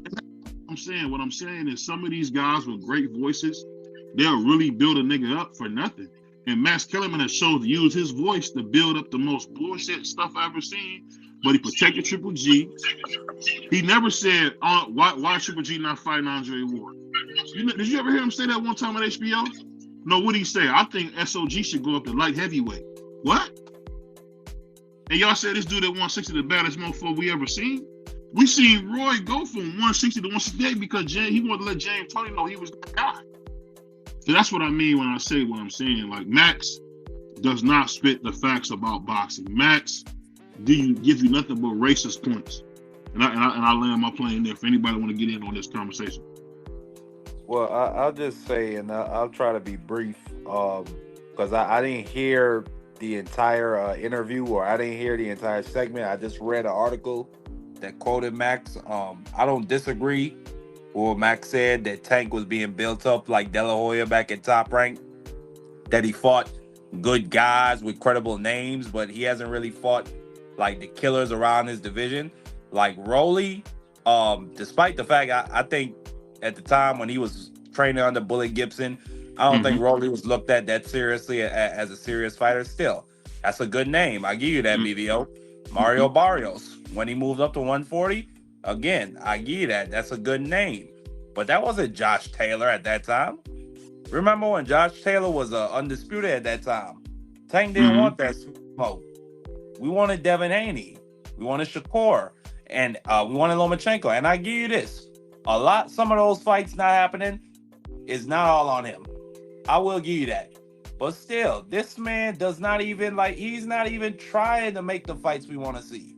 [SPEAKER 4] What I'm saying is some of these guys with great voices, they'll really build a nigga up for nothing. And Max Kellerman has shown to use his voice to build up the most bullshit stuff I've ever seen. But he protected Triple G. He never said, why Triple G not fighting Andre Ward? Did you ever hear him say that one time on HBO? No, what did he say? I think SOG should go up to light heavyweight. What? And y'all said this dude at 160 the baddest motherfucker we ever seen? We seen Roy go from 160 to 168 because he wanted to let James Toney know he was that guy. So that's what I mean when I say what I'm saying. Like, Max does not spit the facts about boxing. Max gives you nothing but racist points. And I land my plane there for anybody want to get in on this conversation.
[SPEAKER 7] Well, I'll just say, and I'll try to be brief, because I didn't hear the entire interview, or I didn't hear the entire segment. I just read an article that quoted Max. I don't disagree with what Max said, that Tank was being built up like De La Hoya back at Top Rank, that he fought good guys with credible names, but he hasn't really fought like the killers around his division. Like Rolly, Despite the fact I think at the time when he was training under Bullet Gibson, I don't think Rolly was looked at that seriously as a serious fighter. Still, that's a good name. I give you that, BVO. Mario Barrios, when he moved up to 140, again, I give you that. That's a good name. But that wasn't Josh Taylor at that time. Remember when Josh Taylor was undisputed at that time? Tank didn't want that smoke. We wanted Devin Haney. We wanted Shakur. And we wanted Lomachenko. And I give you this. Some of those fights not happening is not all on him. I will give you that. But still, this man does not even, he's not even trying to make the fights we want to see.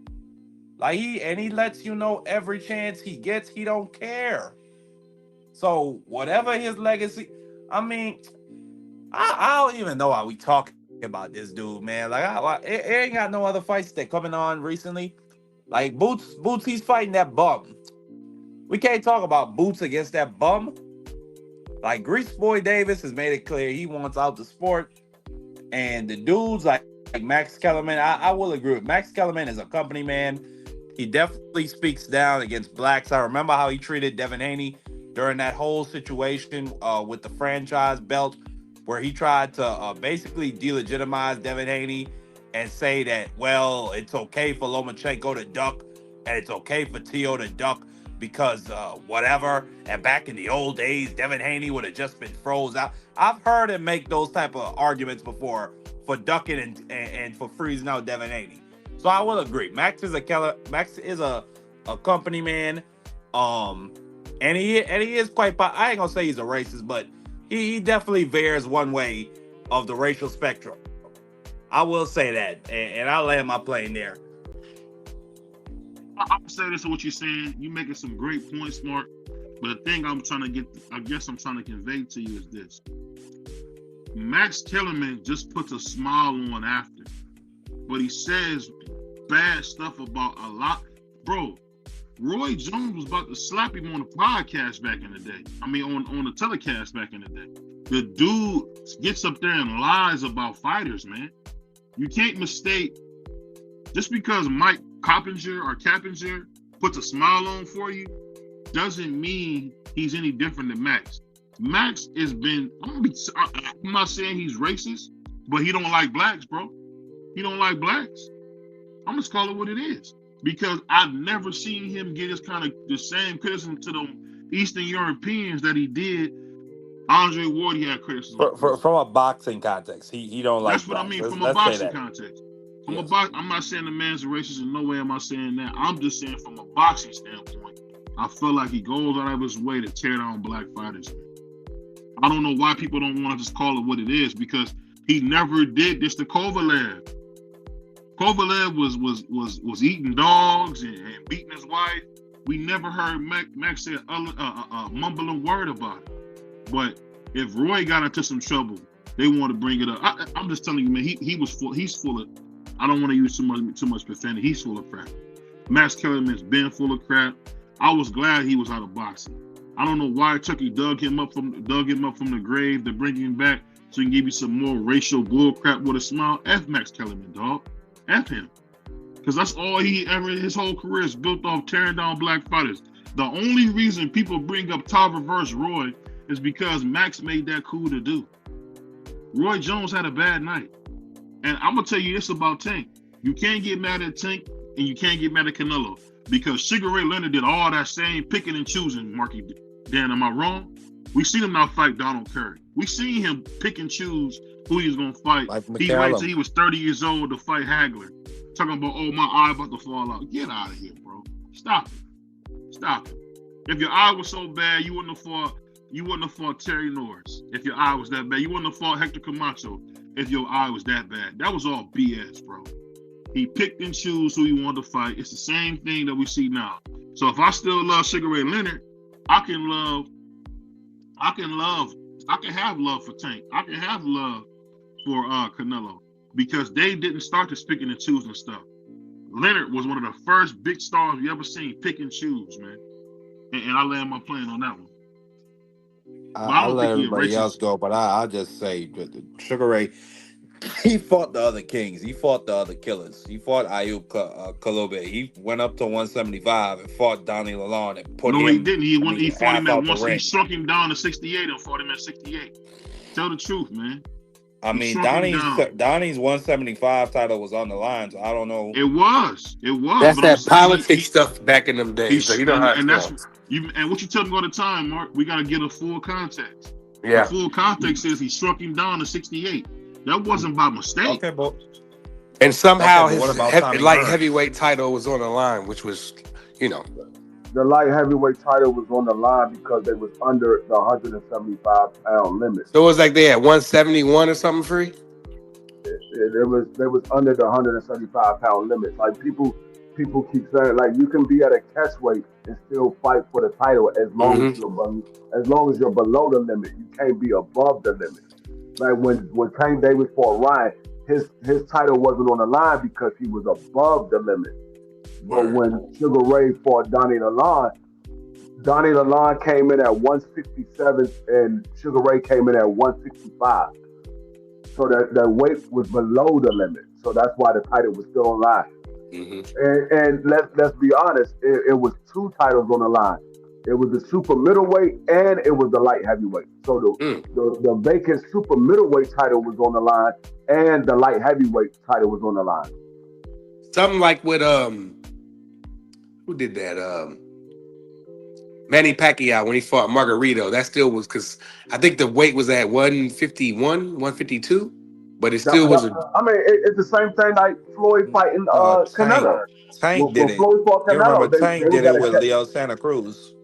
[SPEAKER 7] He lets you know every chance he gets, he don't care. So whatever his legacy, I mean, I don't even know how we talking about this dude, man. It ain't got no other fights that coming on recently. Like Boots, he's fighting that bum. We can't talk about Boots against that bum. Like Grease Boy Davis has made it clear he wants out the sport. And the dudes like Max Kellerman, I will agree with Max Kellerman is a company man. He definitely speaks down against blacks. I remember how he treated Devin Haney during that whole situation with the franchise belt, where he tried to basically delegitimize Devin Haney and say that, well, it's okay for Lomachenko to duck and it's okay for Tio to duck because whatever. And back in the old days, Devin Haney would have just been froze out. I've heard him make those type of arguments before for ducking and for freezing out Devin Haney. So I will agree. Max is a company man. And he is quite, I ain't gonna say he's a racist, but he definitely veers one way of the racial spectrum. I will say that, and I'll land my plane there.
[SPEAKER 4] I'll say this to what you're saying. You're making some great points, Mark. But the thing I'm trying to convey to you is this. Max Kellerman just puts a smile on after. But he says bad stuff about a lot. Bro, Roy Jones was about to slap him on the podcast back in the day. I mean, on the telecast back in the day. The dude gets up there and lies about fighters, man. You can't mistake, just because Mike Cappinger puts a smile on for you, doesn't mean he's any different than Max. Max has been, I'm not saying he's racist, but he don't like blacks, bro. He don't like blacks. I'm just call it what it is. Because I've never seen him get the same criticism to them Eastern Europeans that he did. Andre Ward, he had criticism.
[SPEAKER 7] From a boxing context, he don't like.
[SPEAKER 4] That's what I mean. From a boxing context. I'm not saying the man's a racist. In no way am I saying that. I'm just saying from a boxing standpoint, I feel like he goes out of his way to tear down black fighters. I don't know why people don't want to just call it what it is, because he never did this to Kovalev. Kovalev was eating dogs and beating his wife. We never heard Max say a mumbling word about it. But if Roy got into some trouble, they want to bring it up. I'm just telling you, man. He's full of. I don't want to use too much profanity. He's full of crap. Max Kellerman's been full of crap. I was glad he was out of boxing. I don't know why Chucky dug him up from the grave to bring him back so he can give you some more racial bull crap with a smile. F Max Kellerman, dog. F him. Because that's all his whole career is built off tearing down black fighters. The only reason people bring up Tarver versus Roy is because Max made that cool to do. Roy Jones had a bad night. And I'm going to tell you this about Tank. You can't get mad at Tank and you can't get mad at Canelo, because Sugar Ray Leonard did all that same picking and choosing, Marky. Dan, am I wrong? We seen him now fight Donald Curry. We seen him pick and choose who he was going to fight. He waited till he was 30 years old to fight Hagler. Talking about, oh, my eye about to fall out. Get out of here, bro. Stop it. Stop it. If your eye was so bad, you wouldn't have fought Terry Norris. If your eye was that bad, you wouldn't have fought Hector Camacho if your eye was that bad. That was all BS, bro. He picked and chose who he wanted to fight. It's the same thing that we see now. So if I still love Sugar Ray Leonard, I can have love for Tank. I can have love for Canelo, because they didn't start this picking and choosing stuff. Leonard was one of the first big stars you ever seen pick and choose, man. And I land my plane on that one.
[SPEAKER 7] I'll let everybody else go, but I'll just say Sugar Ray, He fought the other kings. He fought the other killers. He fought Ayub Kalube. He went up to 175 and fought Donnie Lalonde and put him.
[SPEAKER 4] No, he didn't. He fought him at
[SPEAKER 7] once.
[SPEAKER 4] He shrunk him down to 68 and fought him at 68. Tell the truth, man.
[SPEAKER 7] I mean, Donnie's 175 title was on the line, so I don't know.
[SPEAKER 4] It was.
[SPEAKER 8] That's that politics stuff back in them days. So you know how
[SPEAKER 4] and that's and what you tell me all the time, Mark. We got to get a full context.
[SPEAKER 8] Yeah.
[SPEAKER 4] The full context is he shrunk him down to 68. That wasn't by mistake.
[SPEAKER 7] Okay, but
[SPEAKER 8] and somehow his light
[SPEAKER 7] Burns?
[SPEAKER 8] heavyweight title was on the line, which was, you know.
[SPEAKER 10] The light heavyweight title was on the line because they was under the 175-pound limit.
[SPEAKER 8] So it was like they had 171 or something free?
[SPEAKER 10] They was under the 175-pound limit. Like people keep saying, like, you can be at a catch weight and still fight for the title as long as you're below the limit. You can't be above the limit. Like when Tank Davis fought Ryan, his title wasn't on the line because he was above the limit. But when Sugar Ray fought Donnie Lalonde came in at 167 and Sugar Ray came in at 165. So that weight was below the limit. So that's why the title was still on line. Mm-hmm. And let's be honest, it was two titles on the line. It was the super middleweight and it was the light heavyweight. So the vacant super middleweight title was on the line and the light heavyweight title was on the line.
[SPEAKER 8] Something like with who did that? Manny Pacquiao when he fought Margarito. That still was because I think the weight was at 151, 152, but it still was.
[SPEAKER 10] I mean, it's the same thing like Floyd fighting Canelo.
[SPEAKER 7] Tank did it.
[SPEAKER 10] Floyd fought Canelo,
[SPEAKER 7] you remember Tank did it with Leo Santa Cruz.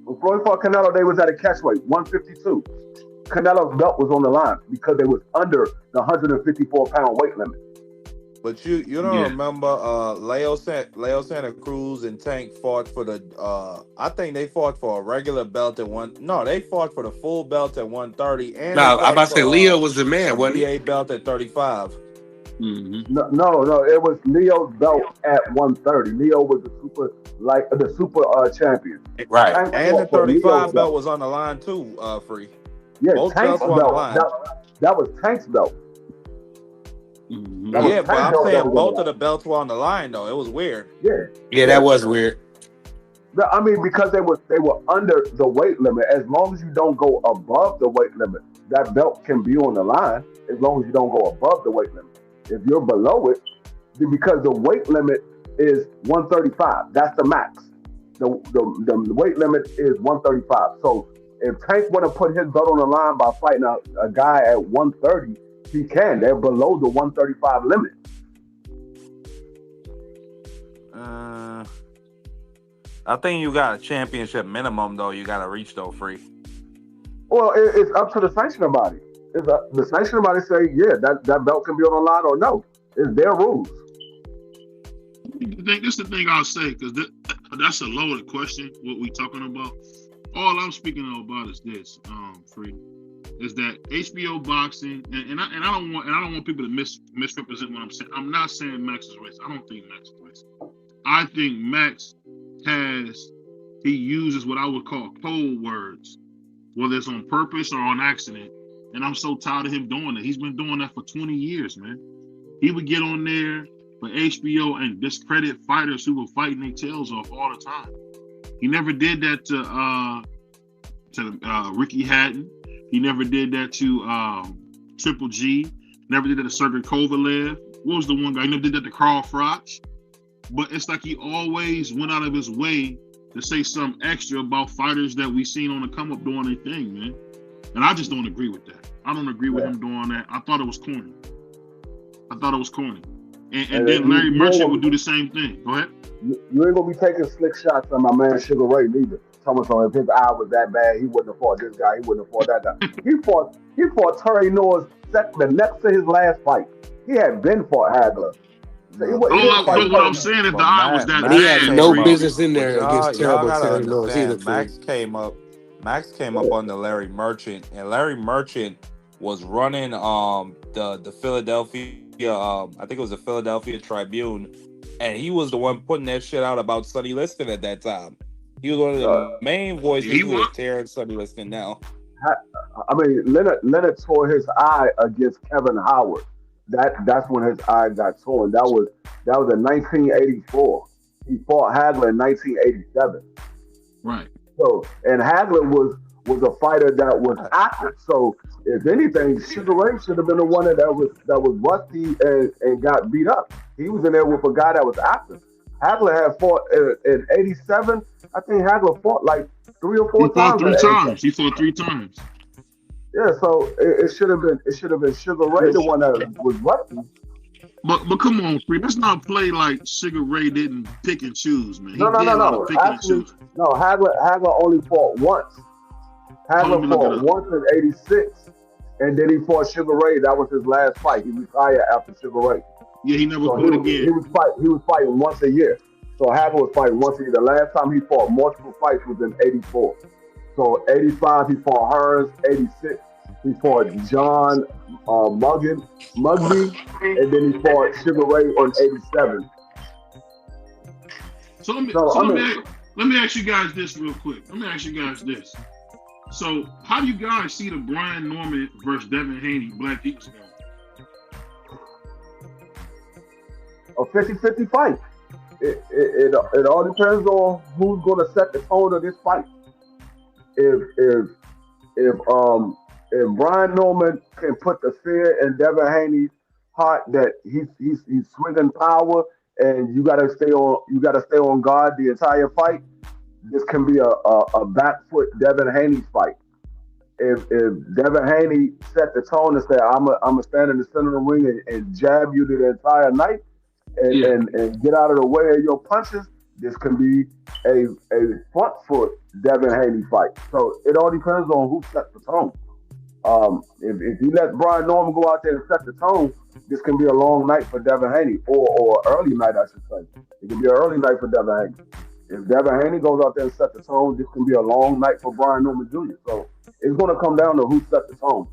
[SPEAKER 10] When Floyd fought Canelo, they was at a catch weight, 152. Canelo's belt was on the line because they was under the 154-pound weight limit.
[SPEAKER 7] But you don't remember Leo Santa Cruz and Tank fought for the I think they fought for a regular belt at they fought for the full belt at 130 and
[SPEAKER 8] I'm about to say Leo was the man, wasn't he?
[SPEAKER 7] PA belt at 35.
[SPEAKER 10] Mm-hmm. No, it was Leo's belt at 130. Leo was the super champion.
[SPEAKER 8] Right.
[SPEAKER 10] Tank
[SPEAKER 7] and the 35 belt was on the line too, Free.
[SPEAKER 10] Yeah,
[SPEAKER 7] both
[SPEAKER 10] Tank's
[SPEAKER 7] belts were on the line.
[SPEAKER 10] That was Tank's belt.
[SPEAKER 7] Mm-hmm. Yeah, but I'm saying both of the belts were on the line though. It was weird.
[SPEAKER 8] Yeah, that was weird.
[SPEAKER 10] I mean, because they were under the weight limit. As long as you don't go above the weight limit, that belt can be on the line. As long as you don't go above the weight limit. If you're below it, because the weight limit is 135. That's the max. The weight limit is 135. So if Tank want to put his belt on the line by fighting a guy at 130, he can. They're below the 135 limit.
[SPEAKER 7] I think you got a championship minimum though. You got to reach though, Free.
[SPEAKER 10] Well, it's up to the sanctioning body. The sanctioning body say, that belt can be on the line or no. It's their rules.
[SPEAKER 4] This is the thing I'll say, because that's a loaded question, what we talking about. All I'm speaking about is this, Free, is that HBO boxing, and I don't want people to misrepresent what I'm saying. I'm not saying Max is racist. I don't think Max is racist. I think Max he uses what I would call code words, whether it's on purpose or on accident. And I'm so tired of him doing it. He's been doing that for 20 years, man. He would get on there for HBO and discredit fighters who were fighting their tails off all the time. He never did that to Ricky Hatton. He never did that to Triple G. Never did that to Sergey Kovalev. What was the one guy? He never did that to Carl Froch. But it's like he always went out of his way to say something extra about fighters that we seen on the come up doing their thing, man. And I just don't agree with that. I don't agree with him doing that. I thought it was corny. And then Larry Merchant would do the same thing. Go ahead.
[SPEAKER 10] You ain't gonna be taking slick shots on my man Sugar Ray neither. Someone if his eye was that bad, he wouldn't have fought this guy. He wouldn't have fought that guy. He fought Terry Noah's the next to his last fight. He had been fought Hagler.
[SPEAKER 4] What I'm saying is the eye was that bad.
[SPEAKER 8] He had no business in there against terrible Terry Noah either.
[SPEAKER 7] Max came up under Larry Merchant, and Larry Merchant was running the Philadelphia I think it was the Philadelphia Tribune, and he was the one putting that shit out about Sonny Liston at that time. He was one of the main voices who was tearing Sonny Liston now.
[SPEAKER 10] I mean, Leonard tore his eye against Kevin Howard. That's when his eye got torn. That was in 1984. He fought Hagler in 1987.
[SPEAKER 4] Right.
[SPEAKER 10] So, and Hagler was a fighter that was active. So, if anything, Sugar Ray should have been the one that was rusty and got beat up. He was in there with a guy that was active. Hagler had fought in 87. I think Hagler fought like 3 or 4 times.
[SPEAKER 4] He fought 3 times.
[SPEAKER 10] Yeah, so it should have been Sugar Ray the one that was rusty.
[SPEAKER 4] But come on, Free. Let's not play like Sugar Ray didn't pick and choose, man.
[SPEAKER 10] No. Actually, no. Hagler only fought once. Hagler fought once in 86, and then he fought Sugar Ray. That was his last fight. He retired after Sugar Ray.
[SPEAKER 4] Yeah, he never fought again.
[SPEAKER 10] He was fighting once a year. So Hagler was fighting once a year. The last time he fought multiple fights was in 84. So 85 he fought Hearns. 86 he fought John Mugby, and then he fought Sugar Ray on 87.
[SPEAKER 4] So let me ask you guys this real quick. So how do you guys see the Brian Norman versus Devin Haney Black Eagles game?
[SPEAKER 10] A 50-50 fight. It all depends on who's going to set the tone of this fight. If Brian Norman can put the fear in Devin Haney's heart that he's swinging power and you gotta stay on guard the entire fight, this can be a back foot Devin Haney fight. If Devin Haney set the tone and say I'm a stand in the center of the ring and jab you the entire night and get out of the way of your punches, this can be a front foot Devin Haney fight. So it all depends on who sets the tone. If you let Brian Norman go out there and set the tone, this can be a long night for Devin Haney, or early night, I should say. It can be an early night for Devin Haney. If Devin Haney goes out there and sets the tone, this can be a long night for Brian Norman Jr. So it's going to come down to who set the tone.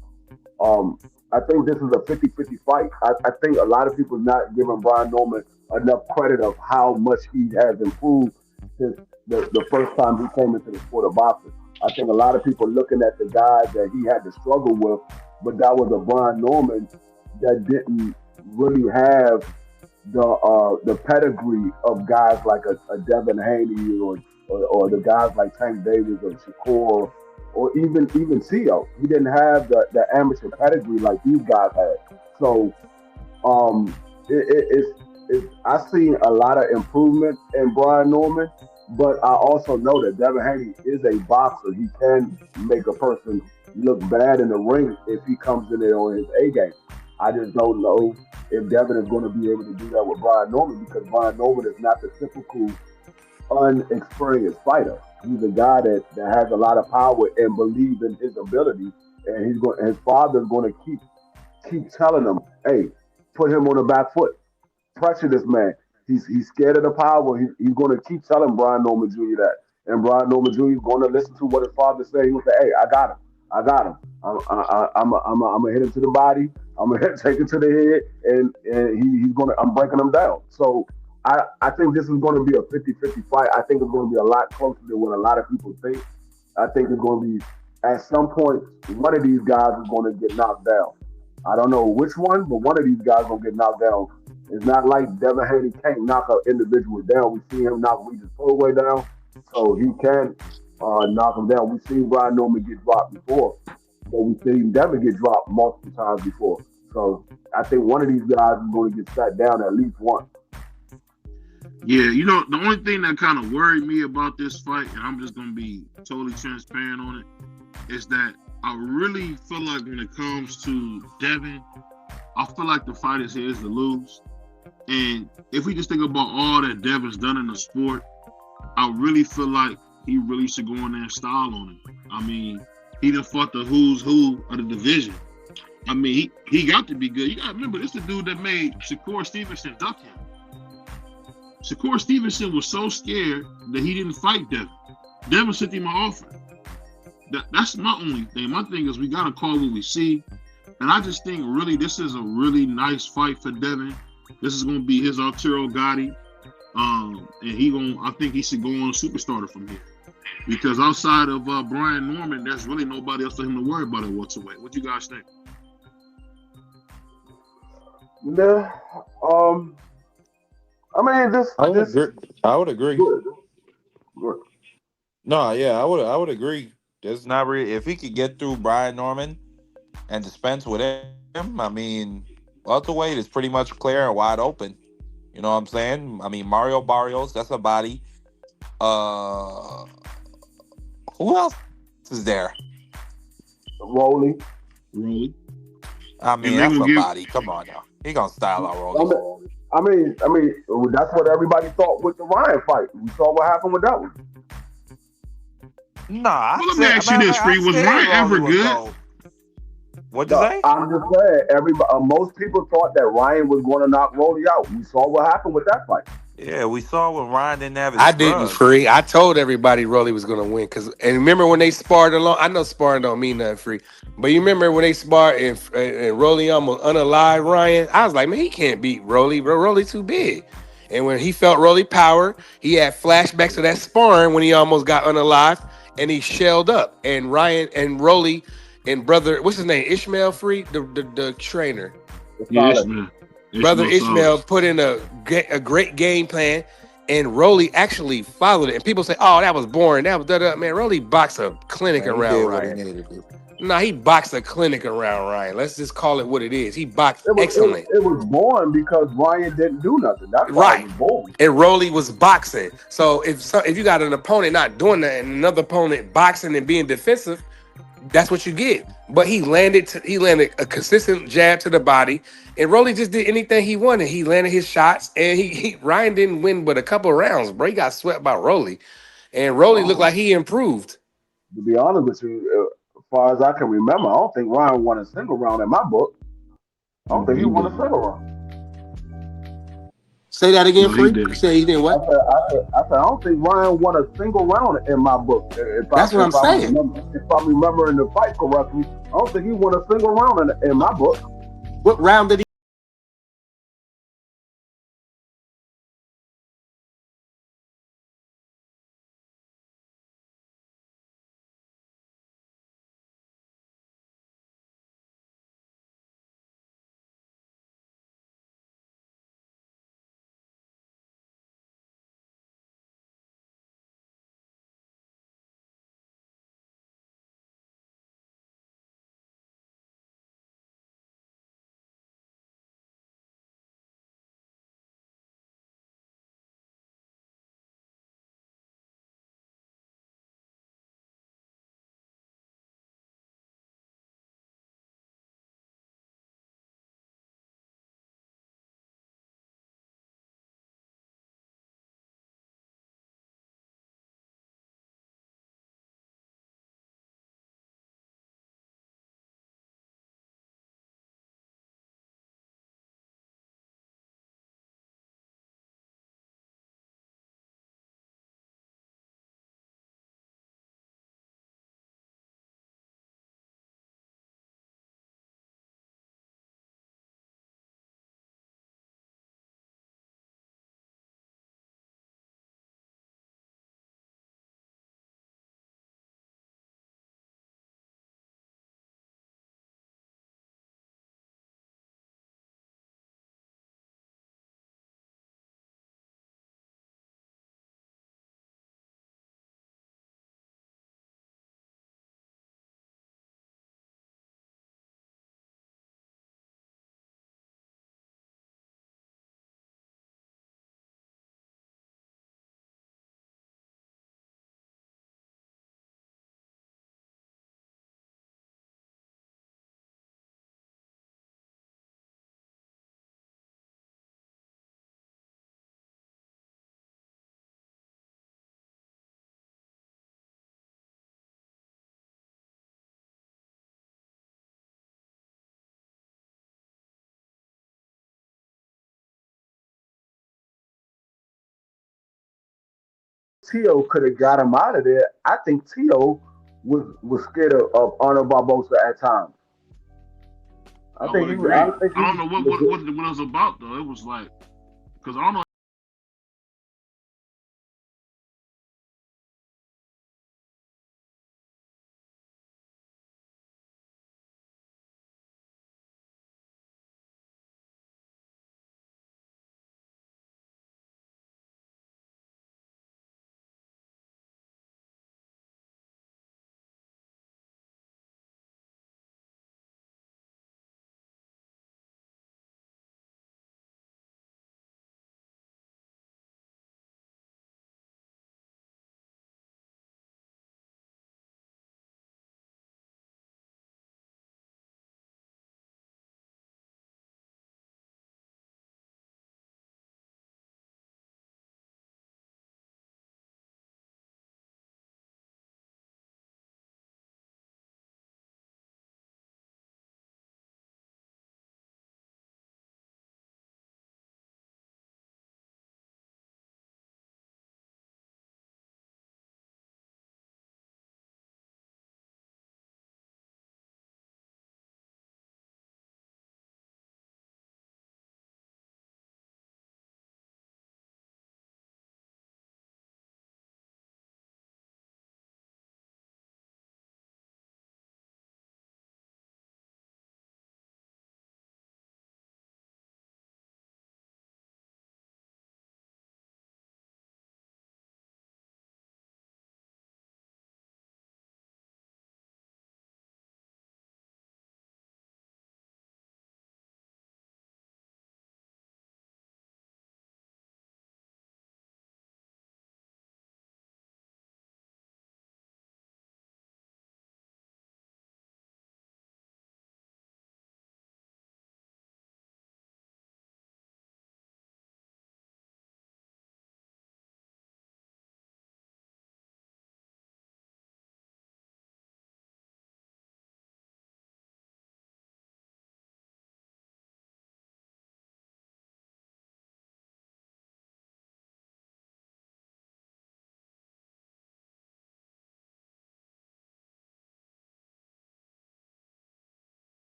[SPEAKER 10] I think this is a 50-50 fight. I think a lot of people are not giving Brian Norman enough credit of how much he has improved since the first time he came into the sport of boxing. I think a lot of people looking at the guy that he had to struggle with, but that was a Brian Norman that didn't really have the pedigree of guys like a Devin Haney or the guys like Tank Davis or Shakur or even Tio. He didn't have the amateur pedigree like these guys had. So I see a lot of improvement in Brian Norman. But I also know that Devin Haney is a boxer. He can make a person look bad in the ring if he comes in there on his A game. I just don't know if Devin is going to be able to do that with Brian Norman, because Brian Norman is not the typical unexperienced fighter. He's a guy that has a lot of power and believes in his ability, and his father's going to keep telling him, hey, put him on the back foot, pressure this man. He's scared of the power. He's going to keep telling Brian Norman Jr. that. And Brian Norman Jr. is going to listen to what his father says. He's going to say, hey, I got him. I'm going to hit him to the body. I'm going to take him to the head. And I'm breaking him down. So I think this is going to be a 50-50 fight. I think it's going to be a lot closer than what a lot of people think. I think it's going to be, at some point, one of these guys is going to get knocked down. I don't know which one, but one of these guys is going to get knocked down. It's not like Devin Haney can't knock an individual down. We see him knock Regis Holloway down, so he can knock him down. We've seen Brian Norman get dropped before, but we've seen Devin get dropped multiple times before. So I think one of these guys is going to get sat down at least once.
[SPEAKER 4] Yeah, the only thing that kind of worried me about this fight, and I'm just going to be totally transparent on it, is that I really feel like when it comes to Devin, I feel like the fight is his to lose. And if we just think about all that Devin's done in the sport, I really feel like he really should go in there and style on him. I mean, he done fought the who's who of the division. I mean, he got to be good. You got to remember, this is the dude that made Shakur Stevenson duck him. Shakur Stevenson was so scared that he didn't fight Devin. Devin sent him an offer. That's my only thing. My thing is we got to call what we see. And I just think really this is a really nice fight for Devin. This is going to be his Arturo Gotti. And I think he should go on a superstarter from here. Because outside of Brian Norman, there's really nobody else for him to worry about at welterweight. What you guys think?
[SPEAKER 10] Nah, I mean,
[SPEAKER 7] I would agree.
[SPEAKER 10] Good.
[SPEAKER 7] No, yeah, I would agree. There's not really if he could get through Brian Norman and dispense with him. I mean, welterweight is pretty much clear and wide open. You know what I'm saying? I mean, Mario Barrios, that's a body. Who else is there?
[SPEAKER 10] Rolly.
[SPEAKER 7] I mean, that's a body. Come on now. He gonna style out Rolly.
[SPEAKER 10] I mean, that's what everybody thought with the Ryan fight. We saw what happened with that one.
[SPEAKER 7] Nah.
[SPEAKER 4] Well, let me ask you this, Free. Was Ryan ever good?
[SPEAKER 7] What'd you say?
[SPEAKER 10] I'm just saying, most people thought that Ryan was going to knock Rolly out. We saw what happened with that fight.
[SPEAKER 7] Yeah, we saw when Ryan didn't have his
[SPEAKER 8] I didn't, Free. I told everybody Rolly was going to win. And remember when they sparred along? I know sparring don't mean nothing, Free. But you remember when they sparred and Rolly almost unalive Ryan? I was like, man, he can't beat Rolly, bro. Rolly too big. And when he felt Rolly power, he had flashbacks of that sparring when he almost got unalive and he shelled up. And Ryan and Rolly and brother, what's his name? Ishmael, Free, the trainer.
[SPEAKER 4] Yeah, Ishmael.
[SPEAKER 8] Brother Ishmael put in a great game plan, and Rolly actually followed it. And people say, "Oh, that was boring. That was da-da." Man, Rolly boxed a clinic around Ryan. Nah, he boxed a clinic around Ryan. Let's just call it what it is. He boxed excellent.
[SPEAKER 10] It was boring because Ryan didn't do nothing. That's why it was boring.
[SPEAKER 8] And Rolly was boxing. So if you got an opponent not doing that and another opponent boxing and being defensive, that's what you get. But he landed a consistent jab to the body, and Rolly just did anything he wanted. He landed his shots, and Ryan didn't win but a couple of rounds, bro. He got swept by Rolly, and Rolly looked like he improved.
[SPEAKER 10] To be honest with you, as far as I can remember, I don't think Ryan won a single round in my book. I don't think he won a single round.
[SPEAKER 8] Say that again, Free. You say he didn't what?
[SPEAKER 10] I said I don't think Ryan won a single round in my book.
[SPEAKER 8] That's what I'm saying.
[SPEAKER 10] If I'm remembering the fight correctly, I don't think he won a single round in my book.
[SPEAKER 8] What round did he?
[SPEAKER 10] Tio could have got him out of there. I think Tio was scared of Arnold Barbosa at times.
[SPEAKER 4] I don't know what it was about though. It was like because Arnold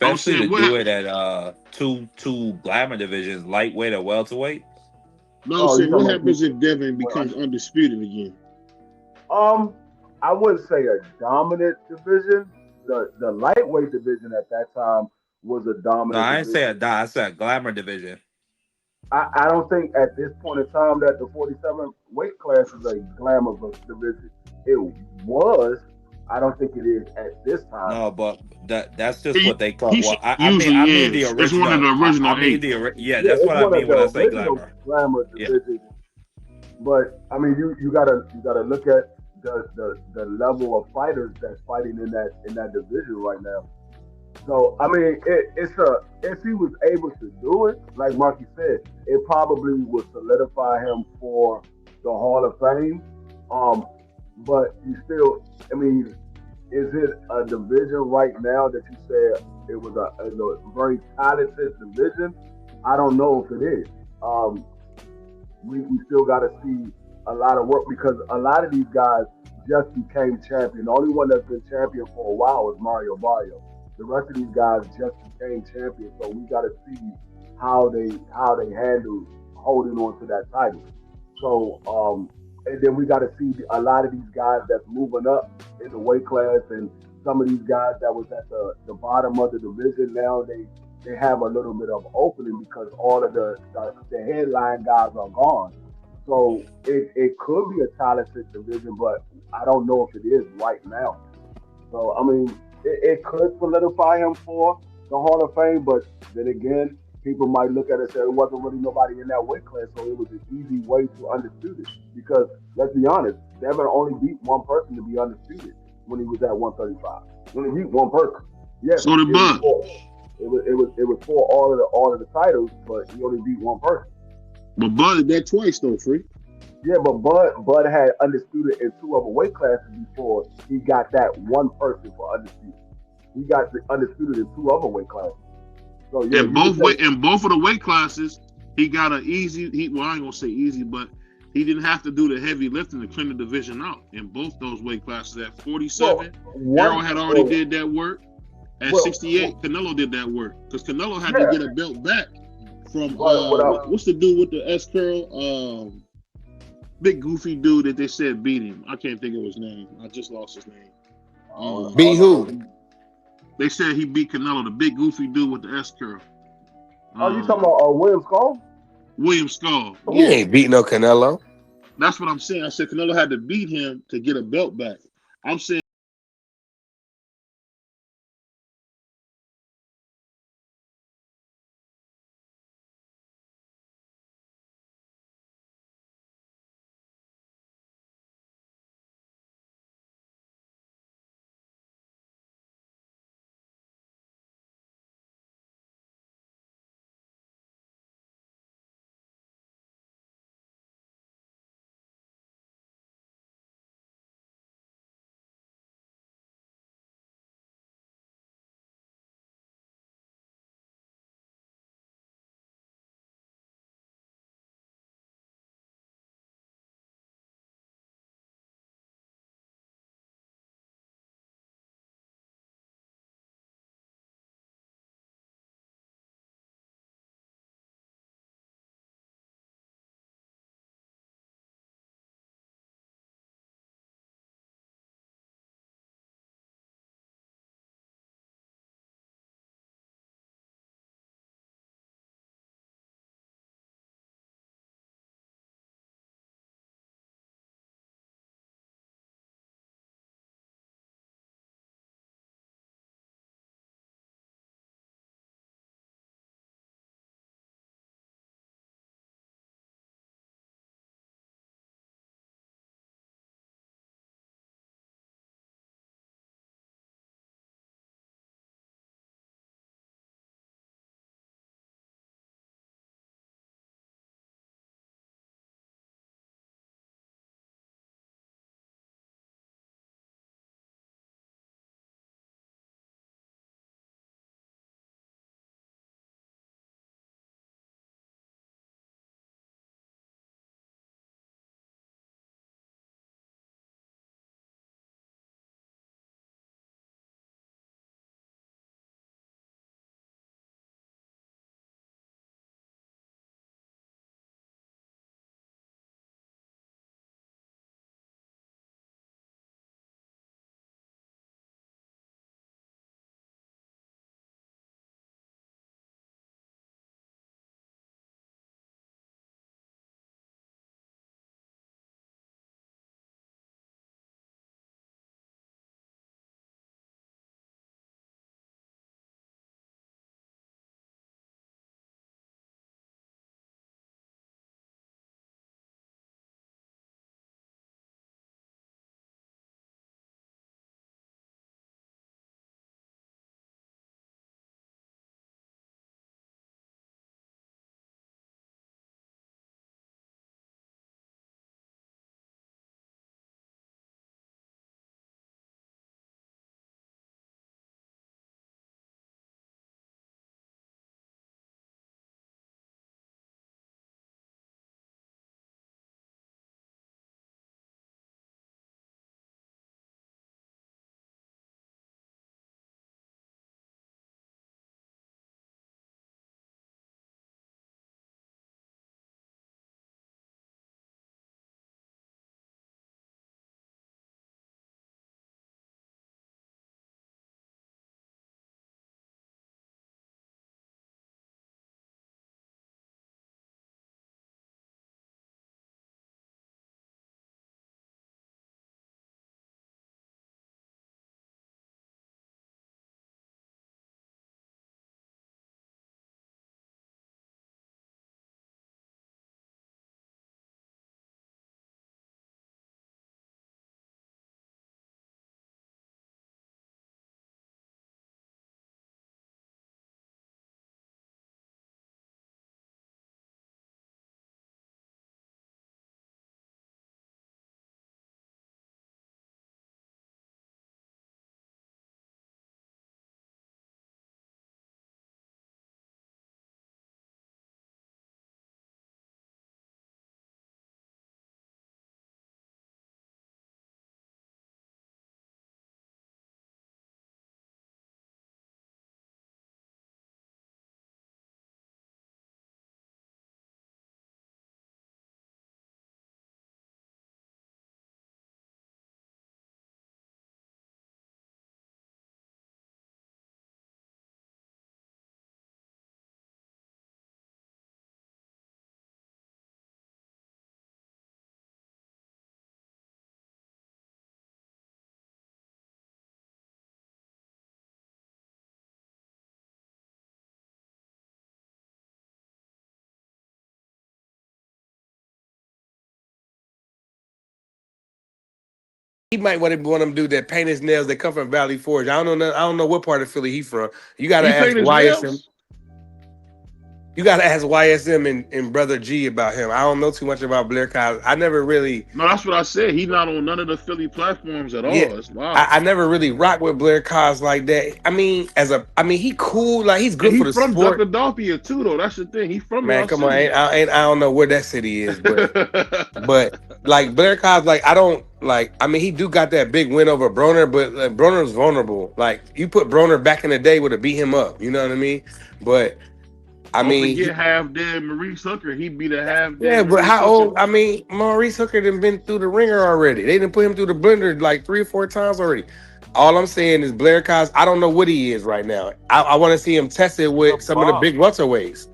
[SPEAKER 4] I'm
[SPEAKER 7] Especially to
[SPEAKER 4] saying
[SPEAKER 7] do it at two glamour divisions, lightweight or welterweight.
[SPEAKER 4] no, I'm
[SPEAKER 10] Oh, you
[SPEAKER 4] saying what
[SPEAKER 10] talking about
[SPEAKER 4] happens
[SPEAKER 10] people?
[SPEAKER 4] if Devin becomes undisputed again?
[SPEAKER 10] I wouldn't say a dominant division. The lightweight division at that time was a
[SPEAKER 7] No,
[SPEAKER 10] dominant
[SPEAKER 7] I didn't say
[SPEAKER 10] division.
[SPEAKER 7] a die. I said a glamour division.
[SPEAKER 10] I don't think at this point in time that the 47 weight class is a glamour division. It was. I don't think it is at this time.
[SPEAKER 7] No, but that's just
[SPEAKER 4] He
[SPEAKER 7] what they call.
[SPEAKER 4] he
[SPEAKER 7] Well, I
[SPEAKER 4] usually
[SPEAKER 7] mean the
[SPEAKER 4] is. It's one of the
[SPEAKER 7] original. I
[SPEAKER 4] original
[SPEAKER 7] mean
[SPEAKER 4] eight.
[SPEAKER 7] yeah.
[SPEAKER 10] Yeah,
[SPEAKER 7] That's
[SPEAKER 10] it's
[SPEAKER 7] what I
[SPEAKER 10] one of
[SPEAKER 7] mean
[SPEAKER 10] the
[SPEAKER 7] when I say
[SPEAKER 10] original
[SPEAKER 7] glamour.
[SPEAKER 10] glamour
[SPEAKER 7] Yeah.
[SPEAKER 10] divisions. But I mean, you gotta look at the level of fighters that's fighting in that division right now. So I mean, it's a if he was able to do it, like Marky said, it probably would solidify him for the Hall of Fame. Um, but you still, I mean, is it a division right now that you said it was a very talented division? I don't know if it is. Um, we still got to see a lot of work because a lot of these guys just became champion. The only one that's been champion for a while is Mario Barrio. The rest of these guys just became champions, so we got to see how they handle holding on to that title. So and then we got to see a lot of these guys that's moving up in the weight class, and some of these guys that was at the bottom of the division now they have a little bit of opening because all of the headline guys are gone. So it could be a talented division, but I don't know if it is right now. So I mean, it could solidify him for the Hall of Fame, but then again, people might look at it and say it wasn't really nobody in that weight class, so it was an easy way to undisputed. Because let's be honest, Devin only beat one person to be undisputed when he was at 135. When he beat one person, yes,
[SPEAKER 4] So did
[SPEAKER 10] it was
[SPEAKER 4] Bud.
[SPEAKER 10] for it was for all of the titles, but he only beat one person.
[SPEAKER 4] But Bud did that twice though, free.
[SPEAKER 10] Yeah, but Bud had undisputed in two other weight classes before he got that one person for undisputed. He got the undisputed in two other weight classes. So yeah,
[SPEAKER 4] And
[SPEAKER 10] you could say
[SPEAKER 4] both of the weight classes, he got an easy. Well, I ain't gonna say easy, but he didn't have to do the heavy lifting to clean the division out. In both those weight classes, at
[SPEAKER 10] well
[SPEAKER 4] 47, Errol
[SPEAKER 10] one
[SPEAKER 4] had already
[SPEAKER 10] well,
[SPEAKER 4] did that work. At
[SPEAKER 10] well
[SPEAKER 4] 68, Canelo did that work because Canelo had to
[SPEAKER 10] yeah,
[SPEAKER 4] get a belt back from
[SPEAKER 10] but
[SPEAKER 4] what's the dude with the S curl? Big goofy dude that they said beat him. I can't think of his name. I just lost his name.
[SPEAKER 10] I
[SPEAKER 8] Be
[SPEAKER 10] don't know.
[SPEAKER 8] who?
[SPEAKER 4] They said he beat Canelo, the big goofy dude with the S curl.
[SPEAKER 10] Oh, you talking
[SPEAKER 4] Um,
[SPEAKER 10] about William Skull?
[SPEAKER 4] William Skull.
[SPEAKER 8] He
[SPEAKER 4] Yeah,
[SPEAKER 8] ain't beat no Canelo.
[SPEAKER 4] that's what I'm saying. I said Canelo had to beat him to get a belt back. I'm saying
[SPEAKER 8] He might want them to do that paint his nails. They come from Valley Forge. I don't know what part of Philly he from. You gotta
[SPEAKER 4] He
[SPEAKER 8] ask
[SPEAKER 4] paint his
[SPEAKER 8] YSM.
[SPEAKER 4] nails.
[SPEAKER 8] You gotta ask YSM and Brother G about him. I don't know too much about Blair Cosby. I never really.
[SPEAKER 4] No, that's what I said. He's not on none of the Philly platforms at
[SPEAKER 8] Yeah,
[SPEAKER 4] all. It's wild.
[SPEAKER 8] I never really rock with Blair Cos like that. I mean, he cool, like he's
[SPEAKER 4] And
[SPEAKER 8] good
[SPEAKER 4] he
[SPEAKER 8] for the
[SPEAKER 4] from
[SPEAKER 8] sport.
[SPEAKER 4] Philadelphia too, though. That's the thing. He from
[SPEAKER 8] Man,
[SPEAKER 4] y'all
[SPEAKER 8] come on,
[SPEAKER 4] city.
[SPEAKER 8] I don't know where that city is, but like Blair Cos, like I don't like. I mean, he do got that big win over Broner, but Broner's vulnerable. Like you put Broner back in the day, would have beat him up. You know what I mean? But I
[SPEAKER 4] Don't
[SPEAKER 8] mean,
[SPEAKER 4] forget half dead Maurice Hooker. He beat a half
[SPEAKER 8] yeah,
[SPEAKER 4] dead
[SPEAKER 8] but
[SPEAKER 4] Maurice
[SPEAKER 8] how
[SPEAKER 4] Hooker.
[SPEAKER 8] old? I mean, Maurice Hooker done been through the ringer already. They done put him through the blender like 3 or 4 times already. All I'm saying is Blair Cos, I don't know what he is right now. I want to see him tested with some of the big welterweights.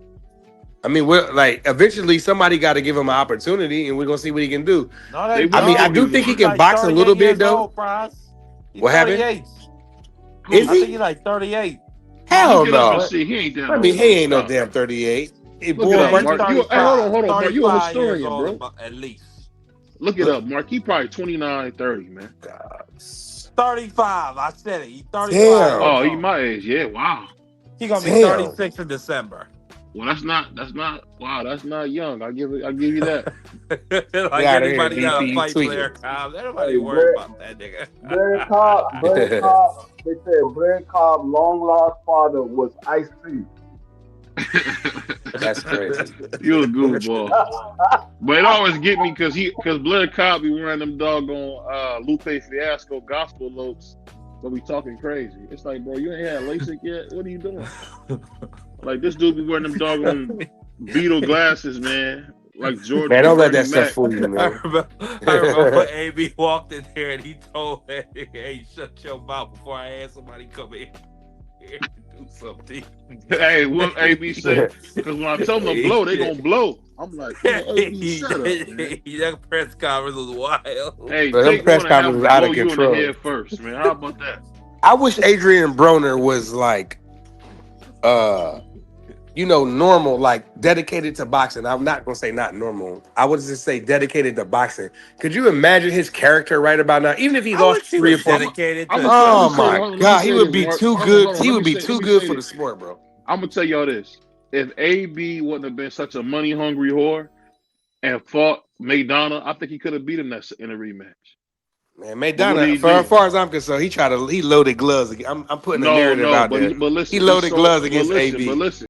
[SPEAKER 8] I mean, we're like eventually somebody got to give him an opportunity, and we're gonna see what he can do.
[SPEAKER 7] No,
[SPEAKER 4] They
[SPEAKER 7] they
[SPEAKER 4] will
[SPEAKER 8] I mean, I
[SPEAKER 4] give
[SPEAKER 7] don't.
[SPEAKER 8] do
[SPEAKER 4] you
[SPEAKER 8] think he
[SPEAKER 7] He's
[SPEAKER 4] one.
[SPEAKER 8] can
[SPEAKER 7] like
[SPEAKER 8] box a little
[SPEAKER 7] 38
[SPEAKER 8] bit
[SPEAKER 7] years
[SPEAKER 8] though.
[SPEAKER 7] old, Prize. He's
[SPEAKER 8] What happened?
[SPEAKER 7] 38.
[SPEAKER 8] Is
[SPEAKER 7] I think
[SPEAKER 8] he?
[SPEAKER 7] he's like 38.
[SPEAKER 8] Hell
[SPEAKER 4] Look it up and
[SPEAKER 8] no.
[SPEAKER 7] But
[SPEAKER 4] see. He ain't that
[SPEAKER 8] I mean,
[SPEAKER 4] old,
[SPEAKER 8] he
[SPEAKER 4] bro.
[SPEAKER 8] ain't no
[SPEAKER 4] Stop.
[SPEAKER 8] damn 38. Hey,
[SPEAKER 4] Look it
[SPEAKER 8] boy,
[SPEAKER 4] up,
[SPEAKER 7] man, he's
[SPEAKER 8] Mark.
[SPEAKER 4] Mark. Hey, hold on,
[SPEAKER 7] 35.
[SPEAKER 4] hold on, Mark. You a
[SPEAKER 7] 35 years
[SPEAKER 4] historian,
[SPEAKER 7] old
[SPEAKER 4] bro.
[SPEAKER 7] at least.
[SPEAKER 4] Look it up, Mark. He probably 29, 30, man.
[SPEAKER 7] 35. I said it. He's 35
[SPEAKER 8] Damn.
[SPEAKER 7] years
[SPEAKER 4] Oh, he
[SPEAKER 7] old.
[SPEAKER 4] my age. Yeah, wow.
[SPEAKER 7] He's gonna be
[SPEAKER 8] Damn.
[SPEAKER 7] 36 in December.
[SPEAKER 4] Well, wow, that's not young. I'll give you that.
[SPEAKER 8] Get
[SPEAKER 7] Like
[SPEAKER 8] out of here,
[SPEAKER 7] anybody
[SPEAKER 8] DP.
[SPEAKER 7] got to
[SPEAKER 8] You
[SPEAKER 7] fight
[SPEAKER 8] tweaking.
[SPEAKER 7] Blair Cobb. Everybody
[SPEAKER 10] Hey,
[SPEAKER 7] worried about that nigga.
[SPEAKER 10] Blair Cobb, they said Blair Cobb long lost father was Ice T.
[SPEAKER 8] That's crazy.
[SPEAKER 4] You a goofball. But it always get me because Blair Cobb be wearing them doggone Lupe Fiasco gospel looks, but we talking crazy. It's like, bro, you ain't had LASIK yet. What are you doing? Like this dude be wearing them doggone Beetle glasses, man, like George
[SPEAKER 8] Man,
[SPEAKER 4] from
[SPEAKER 8] don't let
[SPEAKER 4] Bernie
[SPEAKER 8] that stuff
[SPEAKER 4] Mac.
[SPEAKER 8] fool you,
[SPEAKER 7] I
[SPEAKER 8] man.
[SPEAKER 7] remember AB walked in there and he told that nigga, hey, shut your mouth before I ask somebody to come in here and do something.
[SPEAKER 4] Hey, what AB say? Because when I tell them to blow, they gonna blow. I'm like, man, AB, shut up, man.
[SPEAKER 7] That press conference was wild.
[SPEAKER 4] Hey,
[SPEAKER 8] But them
[SPEAKER 4] take
[SPEAKER 8] press
[SPEAKER 4] one and have
[SPEAKER 8] conferences
[SPEAKER 4] them
[SPEAKER 8] was out
[SPEAKER 4] blow
[SPEAKER 8] of
[SPEAKER 4] you in the
[SPEAKER 8] control.
[SPEAKER 4] head first, man. How about that?
[SPEAKER 8] I wish Adrian Broner was like, normal, like dedicated to boxing. I'm not gonna say not normal. I would just say dedicated to boxing. Could you imagine his character right about now? Even if he
[SPEAKER 7] I
[SPEAKER 8] lost
[SPEAKER 7] wish he
[SPEAKER 8] 3 or
[SPEAKER 7] was
[SPEAKER 8] 4.
[SPEAKER 7] dedicated
[SPEAKER 4] I'm
[SPEAKER 7] to
[SPEAKER 8] Oh
[SPEAKER 4] gonna say,
[SPEAKER 8] my
[SPEAKER 4] hold on, let me
[SPEAKER 8] God, he
[SPEAKER 4] say
[SPEAKER 8] would
[SPEAKER 4] this,
[SPEAKER 8] be
[SPEAKER 4] Mark.
[SPEAKER 8] too
[SPEAKER 4] Hold on,
[SPEAKER 8] good.
[SPEAKER 4] hold on.
[SPEAKER 8] He would be
[SPEAKER 4] Let
[SPEAKER 8] too
[SPEAKER 4] me
[SPEAKER 8] good
[SPEAKER 4] say
[SPEAKER 8] for the
[SPEAKER 4] this.
[SPEAKER 8] sport, bro.
[SPEAKER 4] I'm gonna tell y'all this: if AB wouldn't have been such a money hungry whore and fought Maidana, I think he could have beat him in a rematch.
[SPEAKER 8] Man,
[SPEAKER 4] But what did
[SPEAKER 8] Maidana,
[SPEAKER 4] he
[SPEAKER 8] for as
[SPEAKER 4] do?
[SPEAKER 8] far as I'm concerned, he loaded gloves. I'm putting a
[SPEAKER 4] No,
[SPEAKER 8] narrative
[SPEAKER 4] no.
[SPEAKER 8] out
[SPEAKER 4] But
[SPEAKER 8] there. He
[SPEAKER 4] listen,
[SPEAKER 8] loaded gloves against
[SPEAKER 4] but
[SPEAKER 8] AB.
[SPEAKER 4] listen.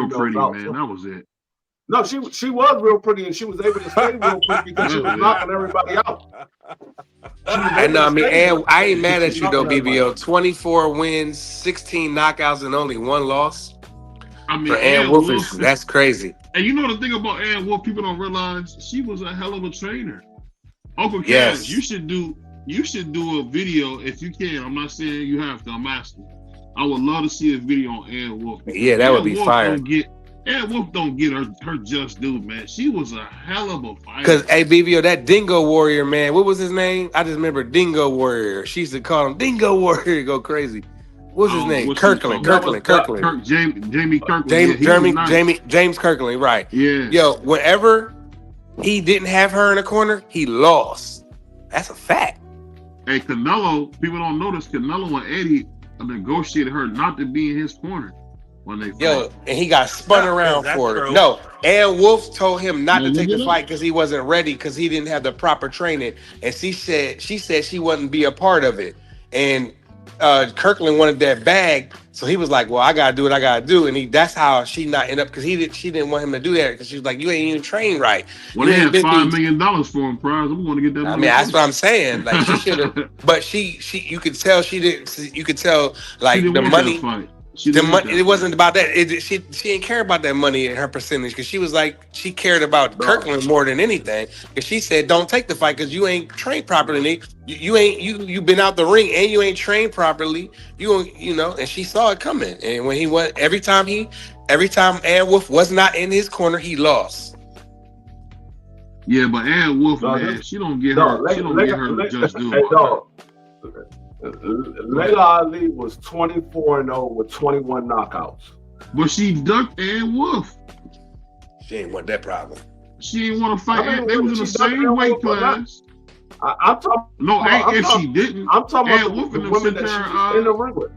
[SPEAKER 4] real pretty, man. That was it.
[SPEAKER 10] No, she was real pretty, and she was able to stay real pretty because she was knocking everybody out.
[SPEAKER 8] I know. I mean, and I ain't mad at you though, BBO. 24 wins, 16 knockouts, and only 1 loss.
[SPEAKER 4] I mean,
[SPEAKER 8] for Ann Wolf, that's crazy.
[SPEAKER 4] And you know the thing about Ann Wolf, people don't realize she was a hell of a trainer. Uncle Cash,
[SPEAKER 8] Yes.
[SPEAKER 4] you should do a video if you can. I'm not saying you have to. I'm asking. I would love to see a video on Ann Wolf.
[SPEAKER 8] Yeah, that would be fire.
[SPEAKER 4] Ann Wolf don't get her just due, man. She was a hell of a fighter.
[SPEAKER 8] Because, hey, BBO, that Dingo Warrior, man, what was his name? I just remember Dingo Warrior. She used to call him Dingo Warrior, go crazy. What's his name? Kirkland.
[SPEAKER 4] Jamie Kirkland.
[SPEAKER 8] James Kirkland, right.
[SPEAKER 4] Yeah.
[SPEAKER 8] Yo, whenever he didn't have her in the corner, he lost. That's a fact.
[SPEAKER 4] Hey, Canelo, people don't notice, Canelo and Eddie negotiated her not to be in his corner when they fought.
[SPEAKER 8] Yo, and he got spun around for it. No, Ann Wolf told him not to take the fight because he wasn't ready because he didn't have the proper training. And she said she wouldn't be a part of it. And Kirkland wanted that bag, so he was like, "Well, I gotta do what I gotta do," and that's how she not end up because she didn't want him to do that because she was like, "You ain't even trained right."
[SPEAKER 4] Well, they had $5 million for him, prize. I'm going to get that.
[SPEAKER 8] I mean, that's what I'm saying. Like she should have, but she, you could tell she didn't. You could tell like the money. It wasn't about that. She didn't care about that money and her percentage because she was like she cared about Kirkland more than anything. Because she said, "Don't take the fight because you ain't trained properly. You been out the ring and you ain't trained properly. You know." And she saw it coming. And when he went, every time Ann Wolf was not in his corner, he lost.
[SPEAKER 4] Yeah, but Ann Wolf, man, she don't get her the just due.
[SPEAKER 10] Layla Ali was 24-0 with 21 knockouts.
[SPEAKER 4] But she ducked Ann Wolf.
[SPEAKER 8] She ain't want that problem.
[SPEAKER 4] She didn't want to fight. They was in the same weight class.
[SPEAKER 10] I'm talking.
[SPEAKER 4] No, if she didn't,
[SPEAKER 10] I'm talking
[SPEAKER 4] Ann
[SPEAKER 10] about
[SPEAKER 4] Wolf
[SPEAKER 10] the women that she was in the ring with.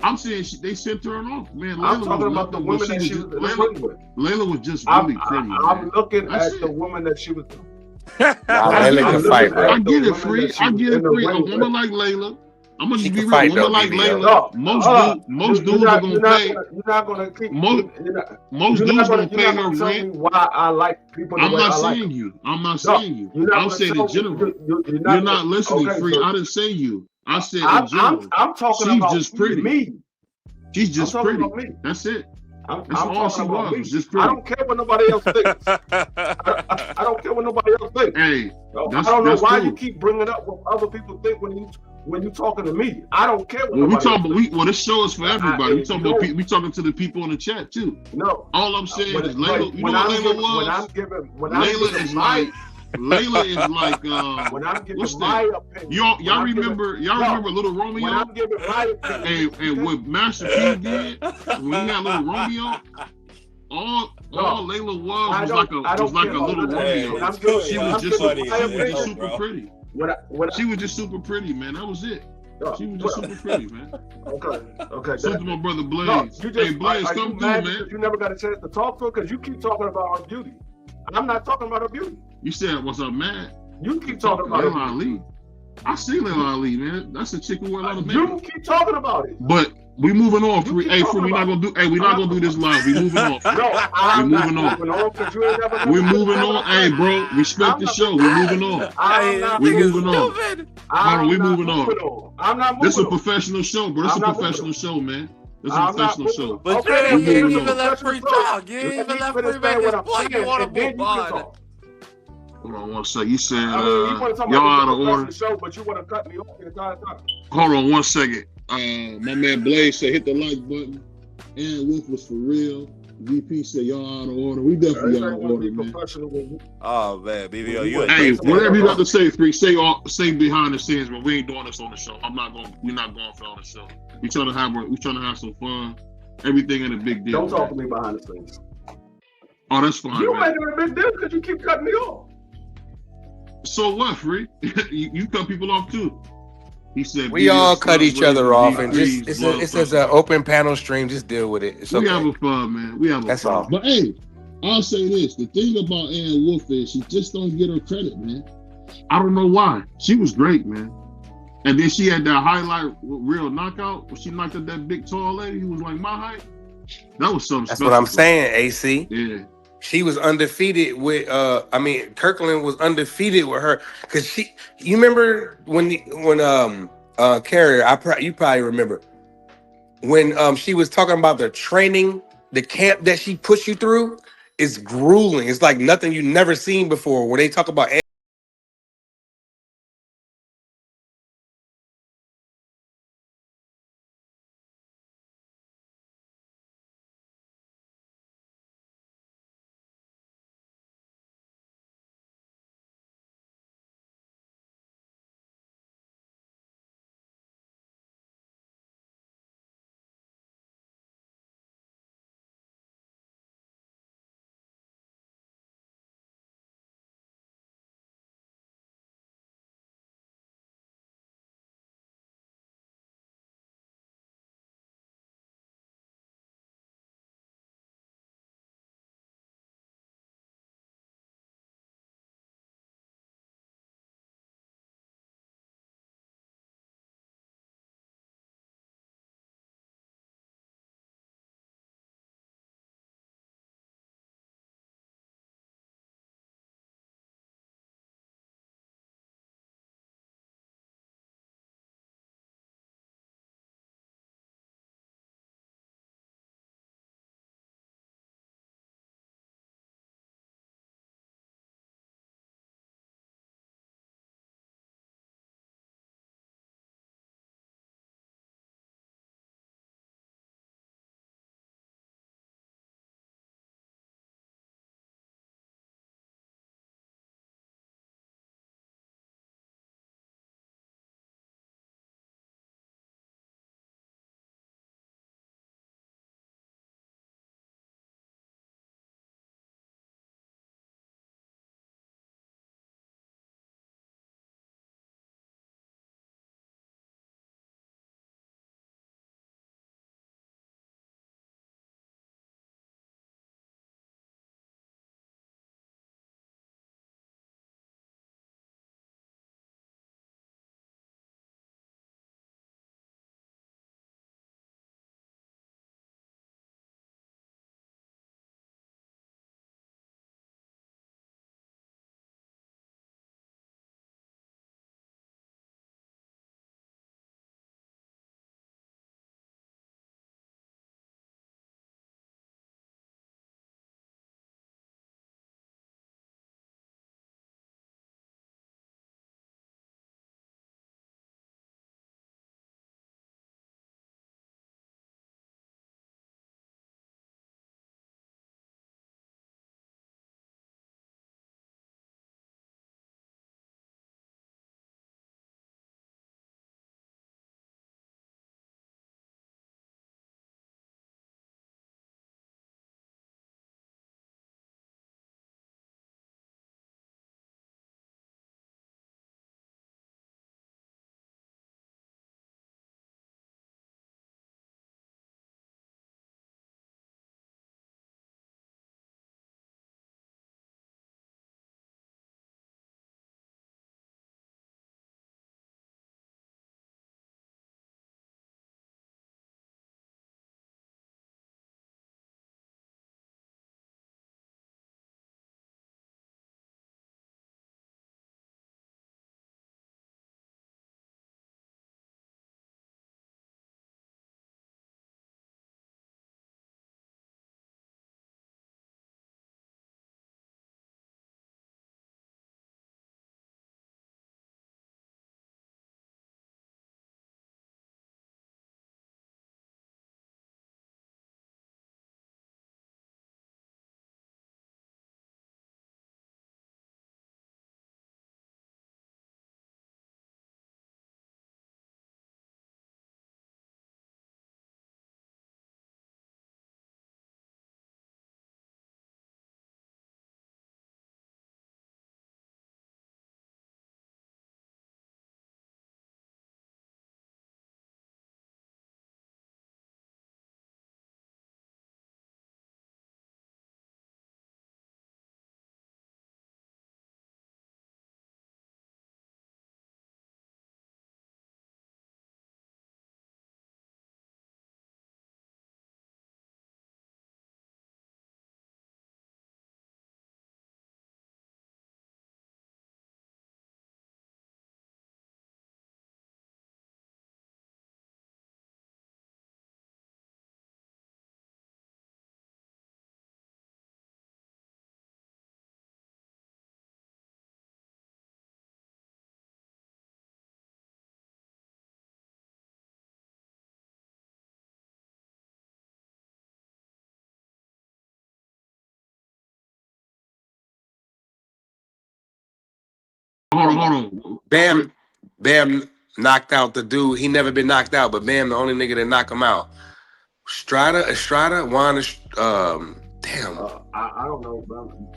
[SPEAKER 4] I'm saying they sent her off, man.
[SPEAKER 10] I'm talking about the women that she was in the ring with.
[SPEAKER 4] Layla was just really pretty.
[SPEAKER 10] I'm looking at the woman that she was.
[SPEAKER 4] I get it free. A woman like Layla. I'm gonna be real. A woman like Layla. Most dudes are gonna pay.
[SPEAKER 10] You're not gonna keep.
[SPEAKER 4] Most dudes gonna pay her rent.
[SPEAKER 10] Why I like people.
[SPEAKER 4] I'm not saying you. I'm saying in general. You're not listening, free. I didn't say you. I said in general.
[SPEAKER 10] I'm talking about
[SPEAKER 4] just pretty.
[SPEAKER 10] Me.
[SPEAKER 4] She's just pretty. That's it. That's all she was. Just pretty.
[SPEAKER 10] I don't care what nobody else thinks. I don't care what nobody else thinks.
[SPEAKER 4] Hey,
[SPEAKER 10] I don't know why you keep bringing up what other people think when you talking to me. I don't care what nobody else thinks.
[SPEAKER 4] This show is for everybody. We talking to the people in the chat too.
[SPEAKER 10] No.
[SPEAKER 4] All I'm saying is Layla. You know what Layla was? Layla is like.
[SPEAKER 10] When I'm giving my opinion.
[SPEAKER 4] Y'all remember Little Romeo?
[SPEAKER 10] When I'm giving my opinion.
[SPEAKER 4] And what Master P did when he had Little Romeo, all Layla was like a Little Romeo. She was just super pretty. She was just super pretty, man. That was it. She was just super pretty, man.
[SPEAKER 10] Okay.
[SPEAKER 4] So to my brother Blaze. Hey, Blaze, come through, man.
[SPEAKER 10] You never got a chance to talk to her because you keep talking about her beauty. I'm not talking about her beauty.
[SPEAKER 4] You said, what's up, man?
[SPEAKER 10] You keep talking about
[SPEAKER 4] Layla Ali. I see Layla Ali, man. That's a chick who wear a lot of
[SPEAKER 10] makeup. You keep talking about it.
[SPEAKER 4] But we moving on. We're not gonna do this live. We moving on.
[SPEAKER 10] We're moving on.
[SPEAKER 4] We're moving on. Hey, bro, respect the show. We're moving on. We're moving on. We're moving on.
[SPEAKER 10] I'm not moving.
[SPEAKER 4] This is a professional show, bro. This is a professional show, man. This is a professional show.
[SPEAKER 11] But you ain't even let free talk. You ain't even let free make his point. You want to move on.
[SPEAKER 4] Hold on one second. You said y'all out of order.
[SPEAKER 10] Show, but you want to cut me off the entire time.
[SPEAKER 4] Hold on one second. My man Blaze said hit the like button. Ann Wolf was for real. VP said y'all out of order. We definitely out of order, man.
[SPEAKER 11] Oh man, BBO,
[SPEAKER 4] hey, whatever you got to say, Free. Say behind the scenes, but we ain't doing this on the show. We're not going for on the show. We trying to have some fun. Everything in a big deal.
[SPEAKER 10] Don't talk to me behind the scenes.
[SPEAKER 4] Oh, that's fine.
[SPEAKER 10] You making a big deal because you keep cutting me off.
[SPEAKER 4] So what, Free? you cut people off too. He said
[SPEAKER 8] we all cut each other off, and just it's as an open panel stream. Just deal with it. It's okay.
[SPEAKER 4] We having fun, man. We having
[SPEAKER 8] That's
[SPEAKER 4] fun.
[SPEAKER 8] all.
[SPEAKER 4] But hey, I'll say this: the thing about Ann Wolf is she just don't get her credit, man. I don't know why. She was great, man. And then she had that highlight real knockout when she knocked out that big tall lady who was like my height. That was something
[SPEAKER 8] That's
[SPEAKER 4] special.
[SPEAKER 8] what I'm
[SPEAKER 4] bro.
[SPEAKER 8] saying, AC.
[SPEAKER 4] Yeah.
[SPEAKER 8] She was undefeated with Kirkland was undefeated with her because you remember when Carrier, you probably remember when she was talking about the training, the camp that she pushed you through is grueling. It's like nothing you never seen before. When they talk about
[SPEAKER 4] on.
[SPEAKER 8] Bam knocked out the dude. He never been knocked out, but Bam the only nigga that knock him out. Estrada, Juan. Damn.
[SPEAKER 10] I don't know, bro.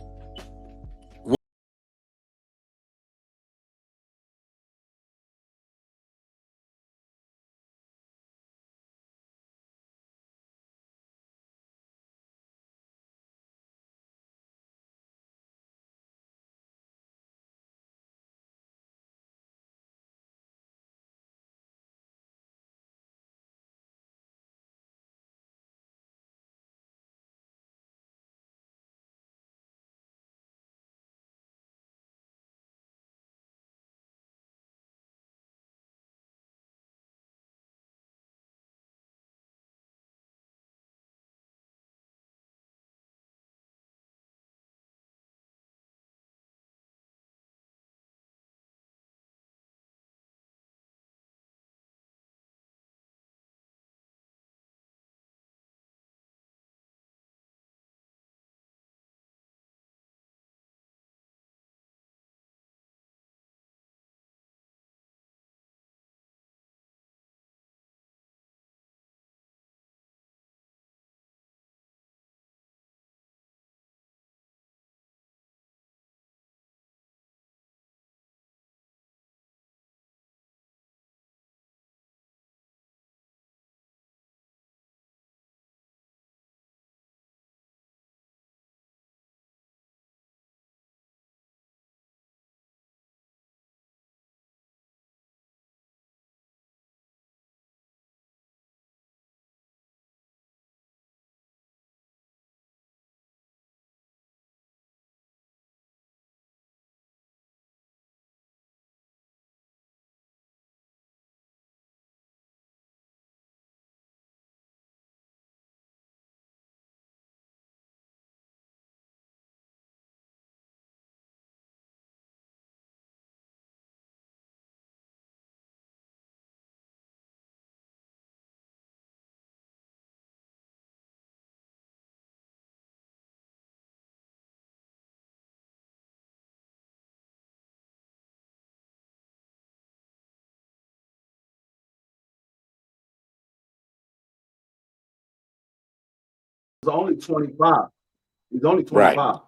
[SPEAKER 10] He's only 25. He's only 25.
[SPEAKER 8] Right.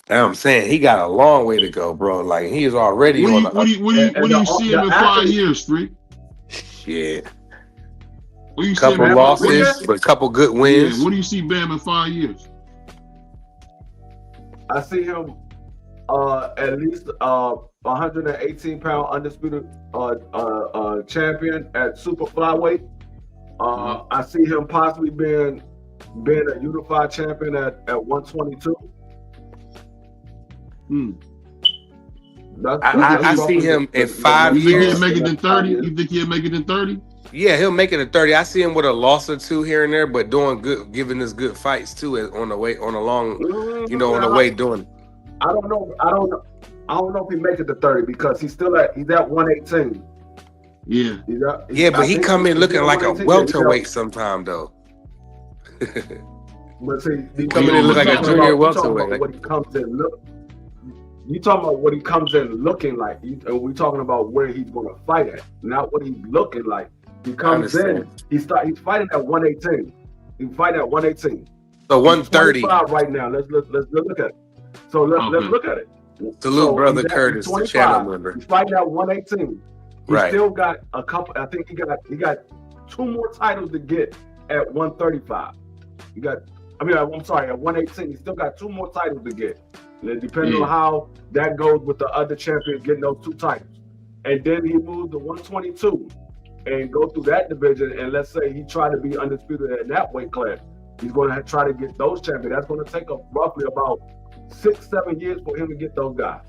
[SPEAKER 8] I'm saying he got a long way to go, bro. Like he is already on.
[SPEAKER 4] What do you see him in 5 years, Street?
[SPEAKER 8] Shit.
[SPEAKER 4] What do you
[SPEAKER 8] couple
[SPEAKER 4] see
[SPEAKER 8] losses, but a couple good wins.
[SPEAKER 4] Yeah, what do you see Bam in 5 years?
[SPEAKER 10] I see him at least 118-pound undisputed champion at super flyweight. I see him possibly being a unified champion at 122.
[SPEAKER 8] I see him in 5 years.
[SPEAKER 4] You think he'll make it in 30? You think he'll make it in 30?
[SPEAKER 8] Yeah, he'll make it in 30. I see him with a loss or two here and there, but doing good, giving us good fights too on the way, on the long, on the way doing.
[SPEAKER 10] I don't know if he makes it to 30 because he's at 118.
[SPEAKER 4] Yeah.
[SPEAKER 8] But he come in looking like a welterweight sometime though.
[SPEAKER 10] But see,
[SPEAKER 8] he coming in look like a junior welterweight.
[SPEAKER 10] What he comes in look. You talking about what he comes in looking like? We're talking about where he's going to fight at, not what he's looking like. He comes in. He's fighting at 118. He's fighting at 118.
[SPEAKER 8] So 130
[SPEAKER 10] right now. Let's look at it. So let's look at it.
[SPEAKER 8] Salute, brother Curtis, the channel member.
[SPEAKER 10] He's fighting at 118. He
[SPEAKER 8] Right.
[SPEAKER 10] still got a couple. I think he got 2 more titles to get at 135. I'm sorry, at 118. He still got 2 more titles to get. And depending on how that goes with the other champions getting those 2 titles. And then he moved to 122 and go through that division. And let's say he tried to be undisputed in that weight class. He's going to try to get those champions. That's going to take roughly about 6-7 years for him to get those guys.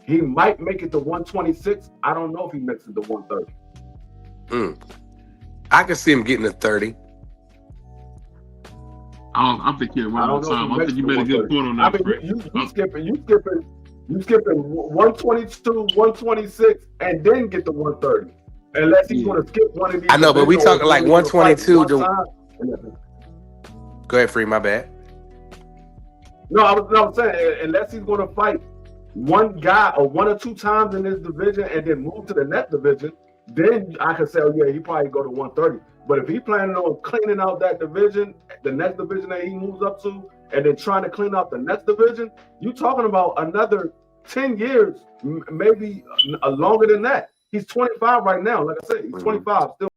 [SPEAKER 10] He might make it to 126. I don't know if he makes it to 130.
[SPEAKER 8] I can see him getting to 30.
[SPEAKER 4] I think you're right on time. I think you made a good point on that.
[SPEAKER 10] I mean, you skipping 122, 126, and then get to 130. Unless he's going to skip one of these.
[SPEAKER 8] I know, but we talking like 122 to. Go ahead, Free. My bad.
[SPEAKER 10] No, I was saying unless he's going to fight one guy or one or two times in this division and then move to the next division, then I could say, oh yeah, he probably go to 130. But if he planning on cleaning out that division, the next division that he moves up to, and then trying to clean out the next division, you talking about another 10 years, maybe longer than that. He's 25 right now. Like I said, he's 25 still.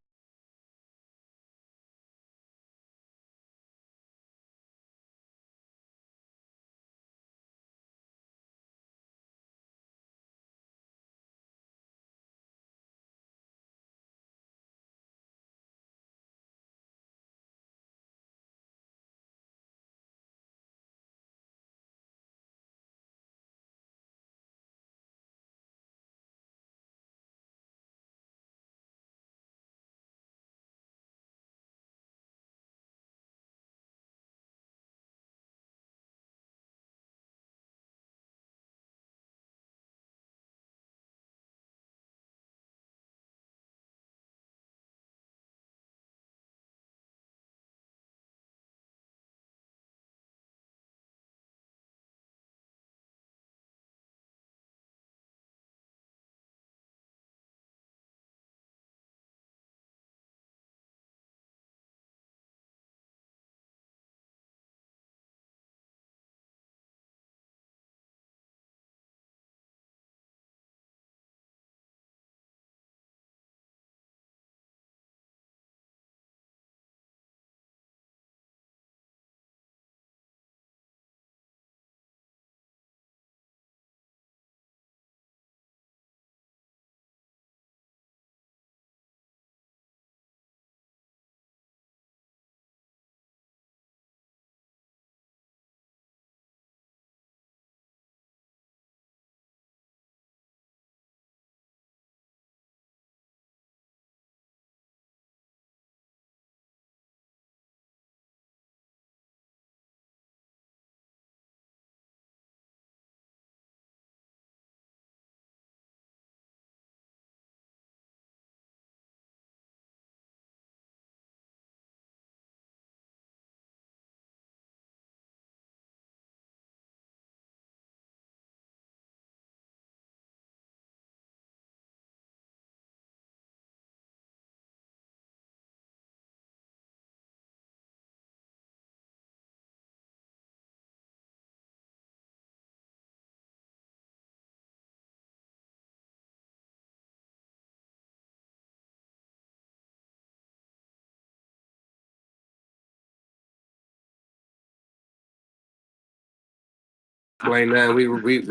[SPEAKER 8] Explain that. We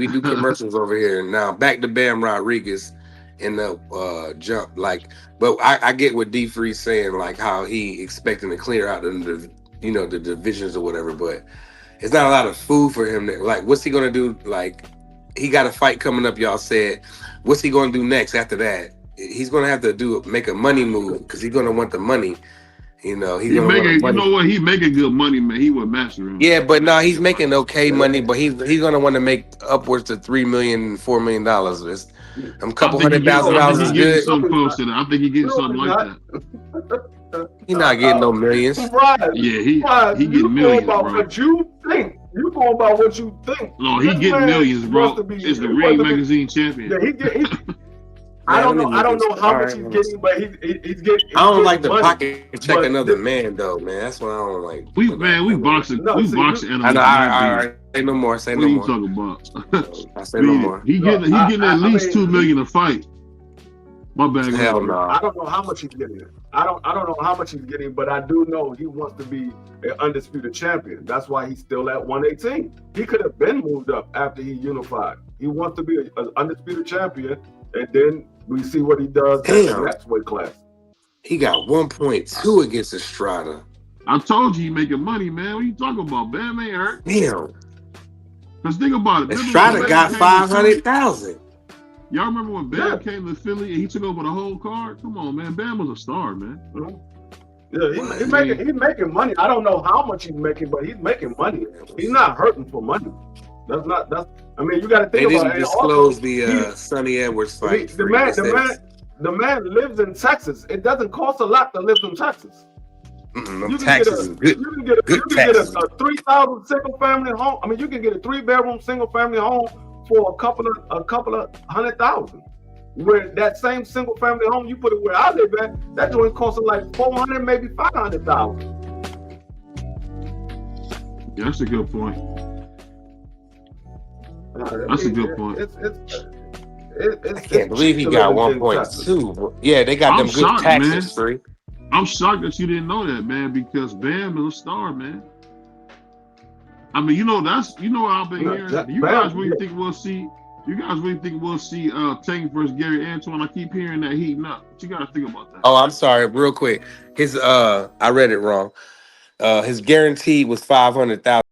[SPEAKER 8] do commercials over here. Now back to Bam Rodriguez in the jump. Like, but I get what D Free's saying, like how he expecting to clear out the divisions or whatever, but it's not a lot of food for him. Like, what's he gonna do? Like, he got a fight coming up. Y'all said, what's he gonna do next after that? He's gonna have to make a money move because he's gonna want the money. He's gonna
[SPEAKER 4] you know what? He making good money, man. He would master him.
[SPEAKER 8] Yeah, but no, he's making okay money, but he's gonna want to make upwards to $3 million, $4 million. A couple $100,000 is good.
[SPEAKER 4] Something close to that. I think he getting something like that.
[SPEAKER 8] He's not getting no millions.
[SPEAKER 4] Yeah, he getting millions,
[SPEAKER 10] about
[SPEAKER 4] bro.
[SPEAKER 10] what you think. You going about what you think.
[SPEAKER 4] No, he getting millions, bro. It's the Ring Magazine champion.
[SPEAKER 10] Yeah, I don't know how much he's getting, but he's getting.
[SPEAKER 8] I don't like the pocket check another man though, man. That's what I don't like.
[SPEAKER 4] We boxing. I know.
[SPEAKER 8] All right. Say no more.
[SPEAKER 4] What are you talking about?
[SPEAKER 8] I say no more.
[SPEAKER 4] He getting at least $2 million a fight. My bad.
[SPEAKER 8] Hell no.
[SPEAKER 10] I don't know how much he's getting. I don't know how much he's getting, but I do know he wants to be an undisputed champion. That's why he's still at 118. He could have been moved up after he unified. He wants to be an undisputed champion, and then we see what he does in the next weight class.
[SPEAKER 8] He got 1.2 against Estrada.
[SPEAKER 4] I told you he making money, man. What are you talking about? Bam ain't hurt.
[SPEAKER 8] Damn.
[SPEAKER 4] Let's think about it.
[SPEAKER 8] Estrada got 500,000.
[SPEAKER 4] Y'all remember when Bam came to Philly and he took over the whole card? Come on, man. Bam was a star, man.
[SPEAKER 10] Yeah, he's making money. I don't know how much he's making, but he's making money. He's not hurting for money. I mean, you got to think about it.
[SPEAKER 8] They didn't disclose the Sonny Edwards fight.
[SPEAKER 10] The man lives in Texas. It doesn't cost a lot to live in Texas.
[SPEAKER 8] Texas is good.
[SPEAKER 10] You can get a 3,000 single family home. I mean, you can get a 3-bedroom single family home for a couple of $100,000. Where that same single family home you put it where I live at, that joint costing like $400,000, maybe $500,000.
[SPEAKER 4] Yeah, that's a good point. That's a good point.
[SPEAKER 8] I can't believe he got 1.2. Yeah, they got
[SPEAKER 4] I'm
[SPEAKER 8] them good
[SPEAKER 4] shocked,
[SPEAKER 8] taxes
[SPEAKER 4] man.
[SPEAKER 8] free.
[SPEAKER 4] I'm shocked that you didn't know that, man, because Bam is a star, man. I mean, I've been hearing. Do you guys really think we'll see? Tank versus Gary Antoine? I keep hearing that heating up. What you guys think about that?
[SPEAKER 8] Oh, I'm sorry, real quick. His I read it wrong. His guarantee was 500,000.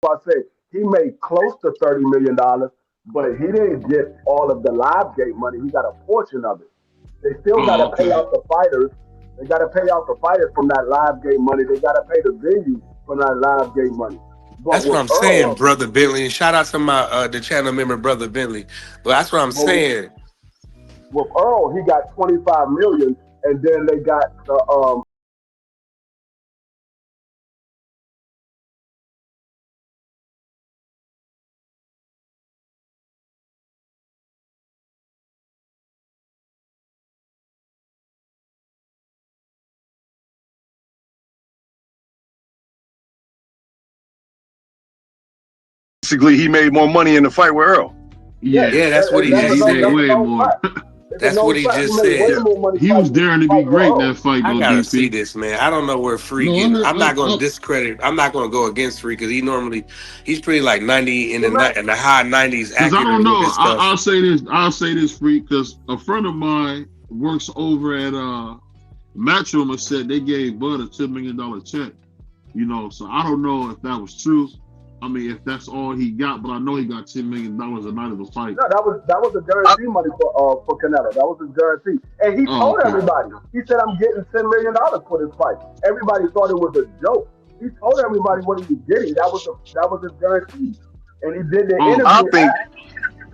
[SPEAKER 10] I said he made close to $30 million, but he didn't get all of the live gate money. He got a portion of it. They still got to pay out the fighters. They got to pay out the fighters from that live gate money. They got to pay the venue from that live gate money. But
[SPEAKER 8] that's what I'm saying, Brother Bentley. And shout out to my the channel member, Brother Bentley. But that's what I'm saying.
[SPEAKER 10] With Earl, he got $25 million, and then they got the
[SPEAKER 6] Basically, he made more money in the fight with Earl.
[SPEAKER 8] Yeah, that's what he just said.
[SPEAKER 4] Way more.
[SPEAKER 8] That's what he just said.
[SPEAKER 4] He was daring to be great that fight.
[SPEAKER 8] I gotta see this, man. I don't know where Free. I'm not going to discredit. I'm not going to go against Free because he's pretty like 90 in the high 90s.
[SPEAKER 4] Because I don't know. I'll say this, Free, because a friend of mine works over at Matchroom and said they gave Bud a $10 million check. You know, so I don't know if that was true. I mean, if that's all he got, but I know he got $10 million a night of a fight.
[SPEAKER 10] No, that was the guarantee money for Canelo. That was his guarantee, and he told everybody. He said, "I'm getting $10 million for this fight." Everybody thought it was a joke. He told everybody what he was getting. That was his guarantee, and he did the interview.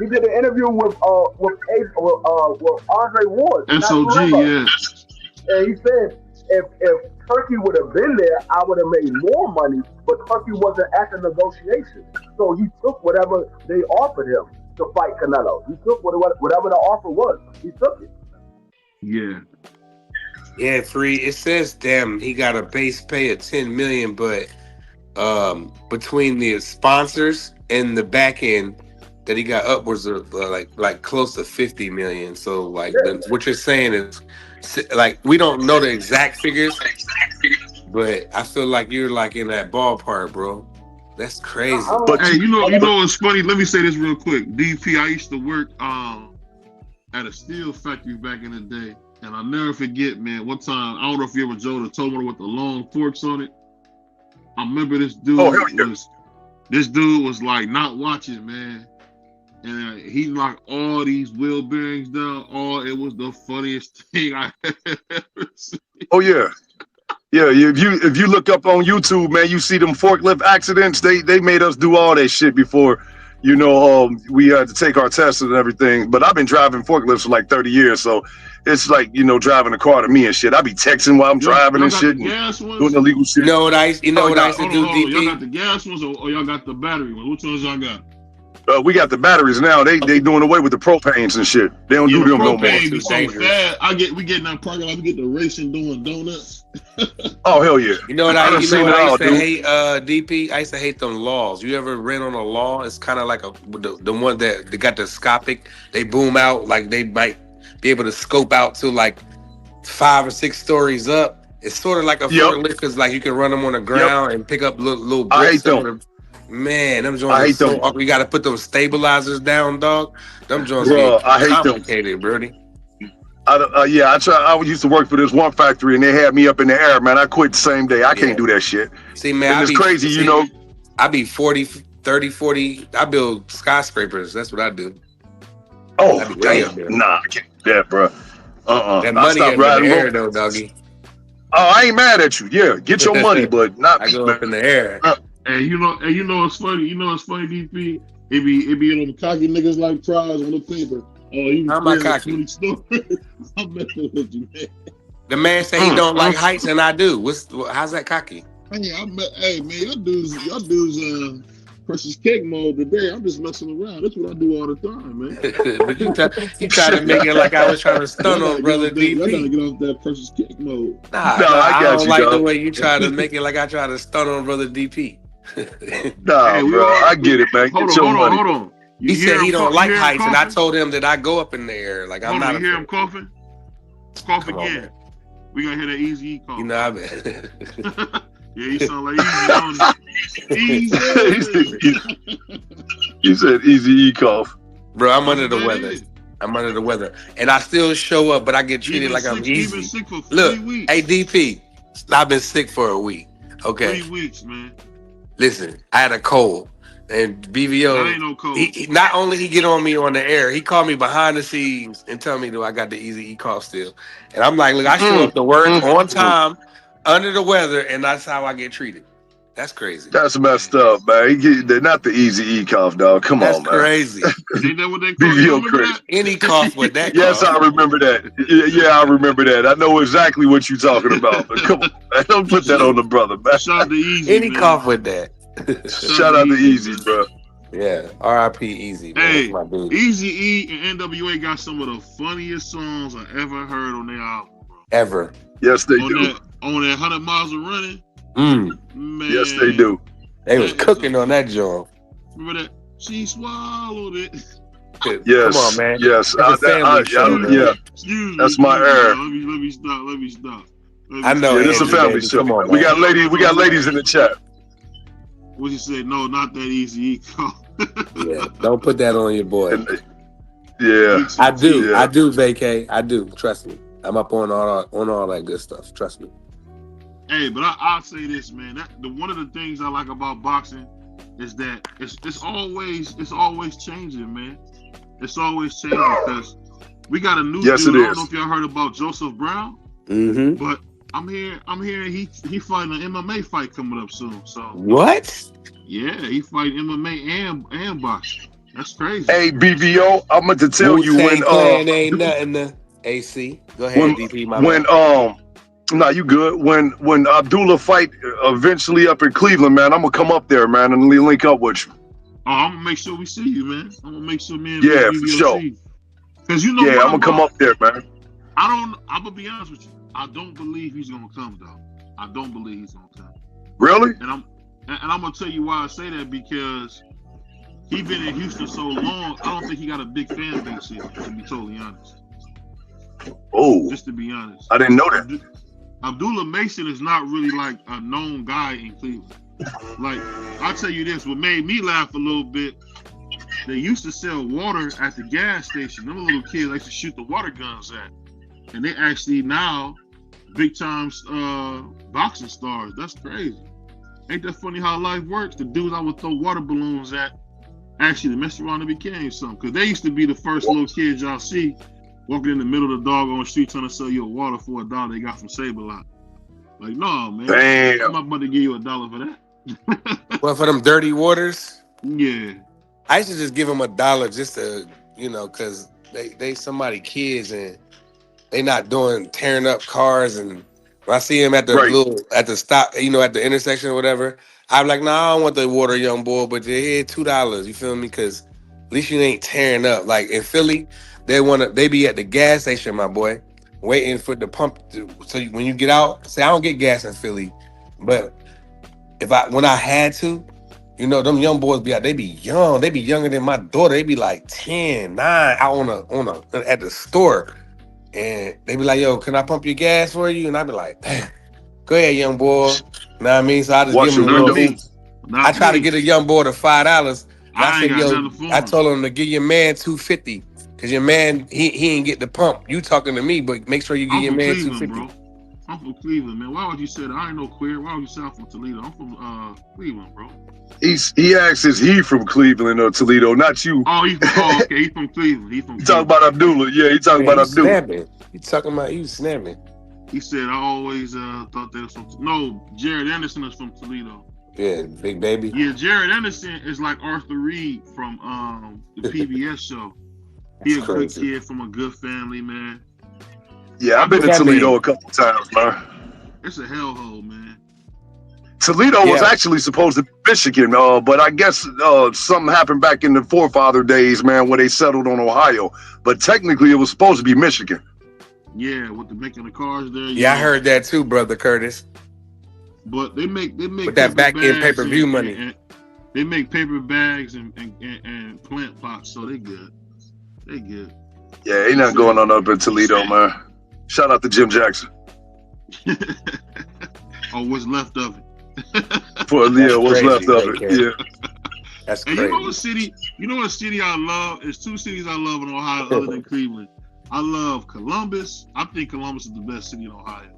[SPEAKER 10] He did an interview with Andre Ward.
[SPEAKER 4] SOG, yeah.
[SPEAKER 10] And he said, if Turkey would have been there, I would have made more money, but Turkey wasn't at the negotiation. So he took whatever they offered him to fight Canelo. He took whatever the offer was. He took it.
[SPEAKER 4] Yeah.
[SPEAKER 8] Yeah, Free. It says, damn, he got a base pay of $10 million, but between the sponsors and the back end, that he got upwards of like close to $50 million. So what you're saying is, like, we don't know the exact figures, but I feel like you're like in that ballpark, bro. That's crazy.
[SPEAKER 4] But hey, you know what's funny? Let me say this real quick. DP, I used to work at a steel factory back in the day, and I'll never forget, man. One time, I don't know if you ever Joe the Tomato with the long forks on it. I remember this dude was like not watching, man. And he knocked all these wheel bearings down. It was the funniest thing I ever seen.
[SPEAKER 6] Oh yeah. Yeah, if you look up on YouTube, man, you see them forklift accidents. They made us do all that shit before, we had to take our tests and everything. But I've been driving forklifts for like 30 years, so it's like, driving a car to me and shit. I be texting while I'm driving and shit, and doing illegal shit.
[SPEAKER 8] You know what I used to do, DP?
[SPEAKER 4] Y'all got the gas ones or y'all got the battery ones? Which ones y'all got?
[SPEAKER 6] We got the batteries now. They doing away with the propanes and shit. They don't do them no more.
[SPEAKER 4] Be so fast. We get in that parking lot. We get the racing doing donuts.
[SPEAKER 6] Oh hell yeah!
[SPEAKER 8] You know what I used to hate, DP? I used to hate them laws. You ever ran on a law? It's kind of like the one that they got the scopic. They boom out like they might be able to scope out to like 5 or 6 stories up. It's sort of like a forklift because like you can run them on the ground and pick up little bricks.
[SPEAKER 6] I hate them.
[SPEAKER 8] Man, them joints. I hate them. We got to put those stabilizers down, dog. Them joints.
[SPEAKER 6] I hate
[SPEAKER 8] complicated, Brody.
[SPEAKER 6] I used to work for this one factory, and they had me up in the air, man. I quit the same day. I can't do that shit.
[SPEAKER 8] See, man,
[SPEAKER 6] it's crazy,
[SPEAKER 8] I be 30, 40. I build skyscrapers. That's what I do.
[SPEAKER 6] Oh, damn. Nah, I can't do that, bro.
[SPEAKER 8] That money in the air, though, doggy.
[SPEAKER 6] Oh, I ain't mad at you. Yeah, get your money, but not
[SPEAKER 8] I go up in the air.
[SPEAKER 4] And you know it's funny. You know it's funny, DP. It be the cocky niggas like prize on the paper.
[SPEAKER 8] How am I cocky?
[SPEAKER 4] I'm messing with you, man.
[SPEAKER 8] The man say he don't like heights, and I do. How's that cocky?
[SPEAKER 4] Hey man, y'all dudes versus cake mode today. I'm just messing around. That's what I do all the time, man.
[SPEAKER 8] But you try to make it like I was trying to stun on brother DP.
[SPEAKER 4] I gotta get off that versus cake mode.
[SPEAKER 8] I don't like the way you try to make it like I try to stun on brother DP.
[SPEAKER 6] Bro, I get it, man.
[SPEAKER 4] Hold on.
[SPEAKER 8] He said he don't like heights, and I told him that I go up in the air. Like I'm not.
[SPEAKER 4] You hear him coughing? Cough again. We gonna hear that easy E cough.
[SPEAKER 8] You know I bet.
[SPEAKER 4] Yeah, you sound like easy.
[SPEAKER 6] He said easy E cough.
[SPEAKER 8] Bro, I'm under the weather. And I still show up, but I get treated like I'm easy.
[SPEAKER 4] Sick for 3
[SPEAKER 8] Look,
[SPEAKER 4] weeks.
[SPEAKER 8] hey DP, I've been sick for a week. Okay.
[SPEAKER 4] 3 weeks, man.
[SPEAKER 8] Listen, I had a cold, and BVO.
[SPEAKER 4] That ain't no cold.
[SPEAKER 8] He not only he get on me on the air, he called me behind the scenes and tell me that I got the Easy E cough still, and I'm like, look, I show up to work on time, under the weather, and that's how I get treated. That's crazy.
[SPEAKER 6] That's messed up, man. They're not the Easy E cough, dog. Come
[SPEAKER 8] That's
[SPEAKER 6] on, man.
[SPEAKER 8] crazy.
[SPEAKER 4] Ain't that what they call
[SPEAKER 6] BVO crazy.
[SPEAKER 8] Any cough with that?
[SPEAKER 6] Yes,
[SPEAKER 8] cough.
[SPEAKER 6] I remember that. Yeah, I remember that. I know exactly what you're talking about. But come on, man. Don't put that on the brother, man.
[SPEAKER 4] Shout out to Easy.
[SPEAKER 8] Any
[SPEAKER 4] man.
[SPEAKER 8] cough with that.
[SPEAKER 6] Shout out to Easy, bro.
[SPEAKER 8] Yeah, R.I.P. Easy. Man.
[SPEAKER 4] Hey,
[SPEAKER 8] That's my dude.
[SPEAKER 4] Easy E and NWA got some of the funniest songs I ever heard on their album, bro.
[SPEAKER 8] Ever.
[SPEAKER 6] Yes, they do.
[SPEAKER 4] On that 100 Miles of Running. Man.
[SPEAKER 6] Yes, they do.
[SPEAKER 8] They was cooking on that joint.
[SPEAKER 4] Remember that? She swallowed it.
[SPEAKER 6] Yes.
[SPEAKER 8] Come on, man.
[SPEAKER 6] Yes.
[SPEAKER 8] Yeah.
[SPEAKER 4] Excuse me.
[SPEAKER 6] That's my error.
[SPEAKER 4] Let me stop.
[SPEAKER 8] I know.
[SPEAKER 6] Yeah, this is a family show.
[SPEAKER 8] Come on,
[SPEAKER 6] we got ladies in the chat.
[SPEAKER 4] What you say? No, not that Easy.
[SPEAKER 8] Yeah, don't put that on your boy.
[SPEAKER 6] Yeah,
[SPEAKER 8] I do.
[SPEAKER 6] Yeah.
[SPEAKER 8] I do, vacay. I do. Trust me. I'm up on all that good stuff. Trust me.
[SPEAKER 4] Hey, but I'll say this, man. One of the things I like about boxing is that it's always changing, man. It's always changing because we got a new dude. I don't know if y'all heard about Joseph Brown, but I'm hearing he fighting an MMA fight coming up soon. So
[SPEAKER 8] what?
[SPEAKER 4] Yeah, he fighting MMA and boxing. That's crazy.
[SPEAKER 6] Hey, BVO, I meant to tell you when
[SPEAKER 8] ain't nothing to AC. Go ahead, DP.
[SPEAKER 6] Nah, you good. When Abdullah fight eventually up in Cleveland, man, I'm gonna come up there, man, and link up with you.
[SPEAKER 4] Oh, I'm gonna make sure we see you, man. I'm gonna make sure me and
[SPEAKER 6] yeah, for sure.
[SPEAKER 4] Because you know,
[SPEAKER 6] yeah, I'm gonna come up there, man.
[SPEAKER 4] I'm gonna be honest with you. I don't believe he's gonna come though. I don't believe he's gonna come.
[SPEAKER 6] Really?
[SPEAKER 4] And I'm gonna tell you why I say that because he been in Houston so long. I don't think he got a big fan base here. To be totally honest.
[SPEAKER 6] Oh.
[SPEAKER 4] Just to be honest.
[SPEAKER 6] I didn't know that.
[SPEAKER 4] Abdullah Mason is not really like a known guy in Cleveland. Like, I'll tell you this, what made me laugh a little bit, they used to sell water at the gas station. Them little kids used to shoot the water guns at. And they actually now big time boxing stars. That's crazy. Ain't that funny how life works? The dudes I would throw water balloons at actually messed around and became something. Because they used to be the first little kids y'all see walking in the middle of the doggone street trying to sell you a water for $1 they got from Save-A-Lot. Like, no, man.
[SPEAKER 6] Damn.
[SPEAKER 4] I'm not about to give you $1 for that.
[SPEAKER 8] Well, for them dirty waters?
[SPEAKER 4] Yeah.
[SPEAKER 8] I used to just give them $1 just to, because they somebody kids and they not tearing up cars. And when I see them at the at the stop, at the intersection or whatever, I'm like, I don't want the water, young boy, but here $2. You feel me? Because at least you ain't tearing up. Like in Philly, they be at the gas station, my boy, waiting for the pump. So when you get out, say I don't get gas in Philly, but when I had to, them young boys be out. They be young. They be younger than my daughter. They be like 10, 9 out at the store, and they be like, "Yo, can I pump your gas for you?" And I be like, "Damn, go ahead, young boy." You know what I mean? So I just give him a little. I try to get a young boy to $5. I said, "Yo," I told him to give your man $2.50 because your man he ain't get the pump. You talking to me, but make sure you give your man $2.50.
[SPEAKER 4] I'm from Cleveland, man. Why would you say that? I ain't no queer. Why would you say I'm from Toledo? I'm from Cleveland, bro.
[SPEAKER 6] He asks, is he from Cleveland or Toledo? Not you.
[SPEAKER 4] Oh, okay. He's from Cleveland.
[SPEAKER 6] He talking about Abdullah. Yeah, he talking about Abdullah.
[SPEAKER 8] He talking about you snapping.
[SPEAKER 4] He said, I always thought they was from... No, Jared Anderson is from Toledo.
[SPEAKER 8] Yeah, big baby.
[SPEAKER 4] Yeah, Jared Anderson is like Arthur Reed from the PBS show. He a good kid from a good family, man.
[SPEAKER 6] Yeah, I've been to Toledo a couple times, man.
[SPEAKER 4] It's a hellhole, man.
[SPEAKER 6] Toledo was actually supposed to be Michigan, but I guess something happened back in the forefather days, man, where they settled on Ohio. But technically, it was supposed to be Michigan.
[SPEAKER 4] Yeah, with making the cars there.
[SPEAKER 8] Yeah, I heard that too, brother Curtis.
[SPEAKER 4] But they make with
[SPEAKER 8] that back end pay-per-view money.
[SPEAKER 4] And they make paper bags and plant pots, so they good. They good.
[SPEAKER 6] Yeah, ain't nothing going on up in Toledo, man. Shout out to Jim Jackson.
[SPEAKER 4] Oh, what's left of it?
[SPEAKER 6] What's left of it? Yeah,
[SPEAKER 8] that's
[SPEAKER 4] and
[SPEAKER 8] crazy.
[SPEAKER 4] You know what city I love? There's two cities I love in Ohio other than Cleveland. I love Columbus. I think Columbus is the best city in Ohio,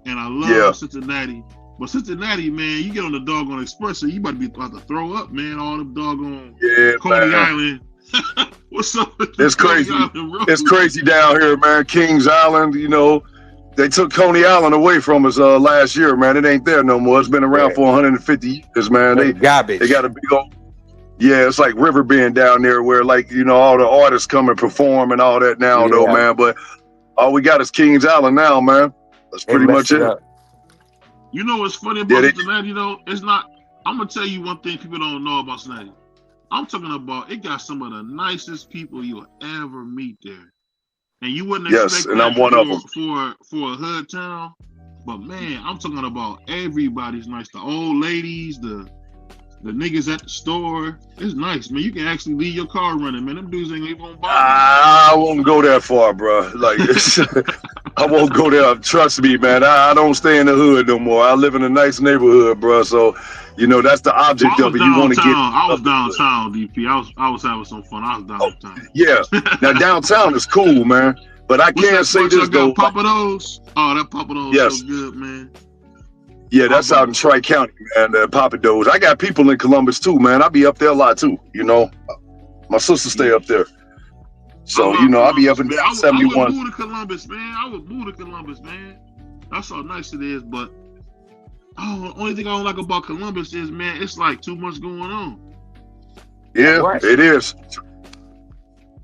[SPEAKER 4] and I love Cincinnati. But Cincinnati, man, you get on the doggone expressway, you about to throw up, man. All them doggone
[SPEAKER 6] Yeah,
[SPEAKER 4] Coney
[SPEAKER 6] man.
[SPEAKER 4] Island. What's up with the
[SPEAKER 6] It's
[SPEAKER 4] Coney
[SPEAKER 6] crazy.
[SPEAKER 4] Island road?
[SPEAKER 6] It's crazy down here, man. Kings Island, you know, they took Coney Island away from us last year, man. It ain't there no more. It's been around
[SPEAKER 8] Yeah.
[SPEAKER 6] for 150 years, man. They
[SPEAKER 8] Garbage.
[SPEAKER 6] got a big old, yeah, it's like River Bend down there where, like, you know, all the artists come and perform and all that now, though,
[SPEAKER 8] Yeah.
[SPEAKER 6] man. But all we got is Kings Island now, man. That's
[SPEAKER 8] They
[SPEAKER 6] pretty much
[SPEAKER 8] messed it
[SPEAKER 6] it.
[SPEAKER 8] up.
[SPEAKER 4] You know what's funny
[SPEAKER 6] Yeah,
[SPEAKER 4] about Cincinnati, though? It's not. I'm gonna tell you one thing people don't know about Cincinnati. I'm talking about it got some of the nicest people you'll ever meet there, and you wouldn't
[SPEAKER 6] yes,
[SPEAKER 4] expect
[SPEAKER 6] and I'm
[SPEAKER 4] that
[SPEAKER 6] one of them.
[SPEAKER 4] for a hood town. But man, I'm talking about everybody's nice. The old ladies, the niggas at the store. It's nice, man. You can actually leave your car running, man. Them dudes ain't even gonna bother
[SPEAKER 6] I won't go that far, bro. Like, I won't go there. Trust me, man. I don't stay in the hood no more. I live in a nice neighborhood, bro. So, you know, that's the
[SPEAKER 4] Well,
[SPEAKER 6] object
[SPEAKER 4] I
[SPEAKER 6] of
[SPEAKER 4] was
[SPEAKER 6] it. You want to get
[SPEAKER 4] downtown. I was
[SPEAKER 6] up the hood.
[SPEAKER 4] downtown, DP. I was having some fun. I was
[SPEAKER 6] Oh,
[SPEAKER 4] downtown.
[SPEAKER 6] yeah. Now, downtown is cool, man. But I
[SPEAKER 4] What's
[SPEAKER 6] can
[SPEAKER 4] that
[SPEAKER 6] say
[SPEAKER 4] spot y'all
[SPEAKER 6] this, though.
[SPEAKER 4] got? Papa Do's? Oh, that Papa Do's so
[SPEAKER 6] Yes.
[SPEAKER 4] good, man.
[SPEAKER 6] Yeah, that's out in Tri-County, man, Papados. I got people in Columbus, too, man. I be up there a lot, too, you know. My sister stay up there. So, you know, I be up and
[SPEAKER 4] man.
[SPEAKER 6] down
[SPEAKER 4] I would
[SPEAKER 6] 71.
[SPEAKER 4] move to Columbus, man. I would move to Columbus, man. That's how nice it is. But the only thing I don't like about Columbus is, man, it's like too much going on.
[SPEAKER 6] Yeah, it is.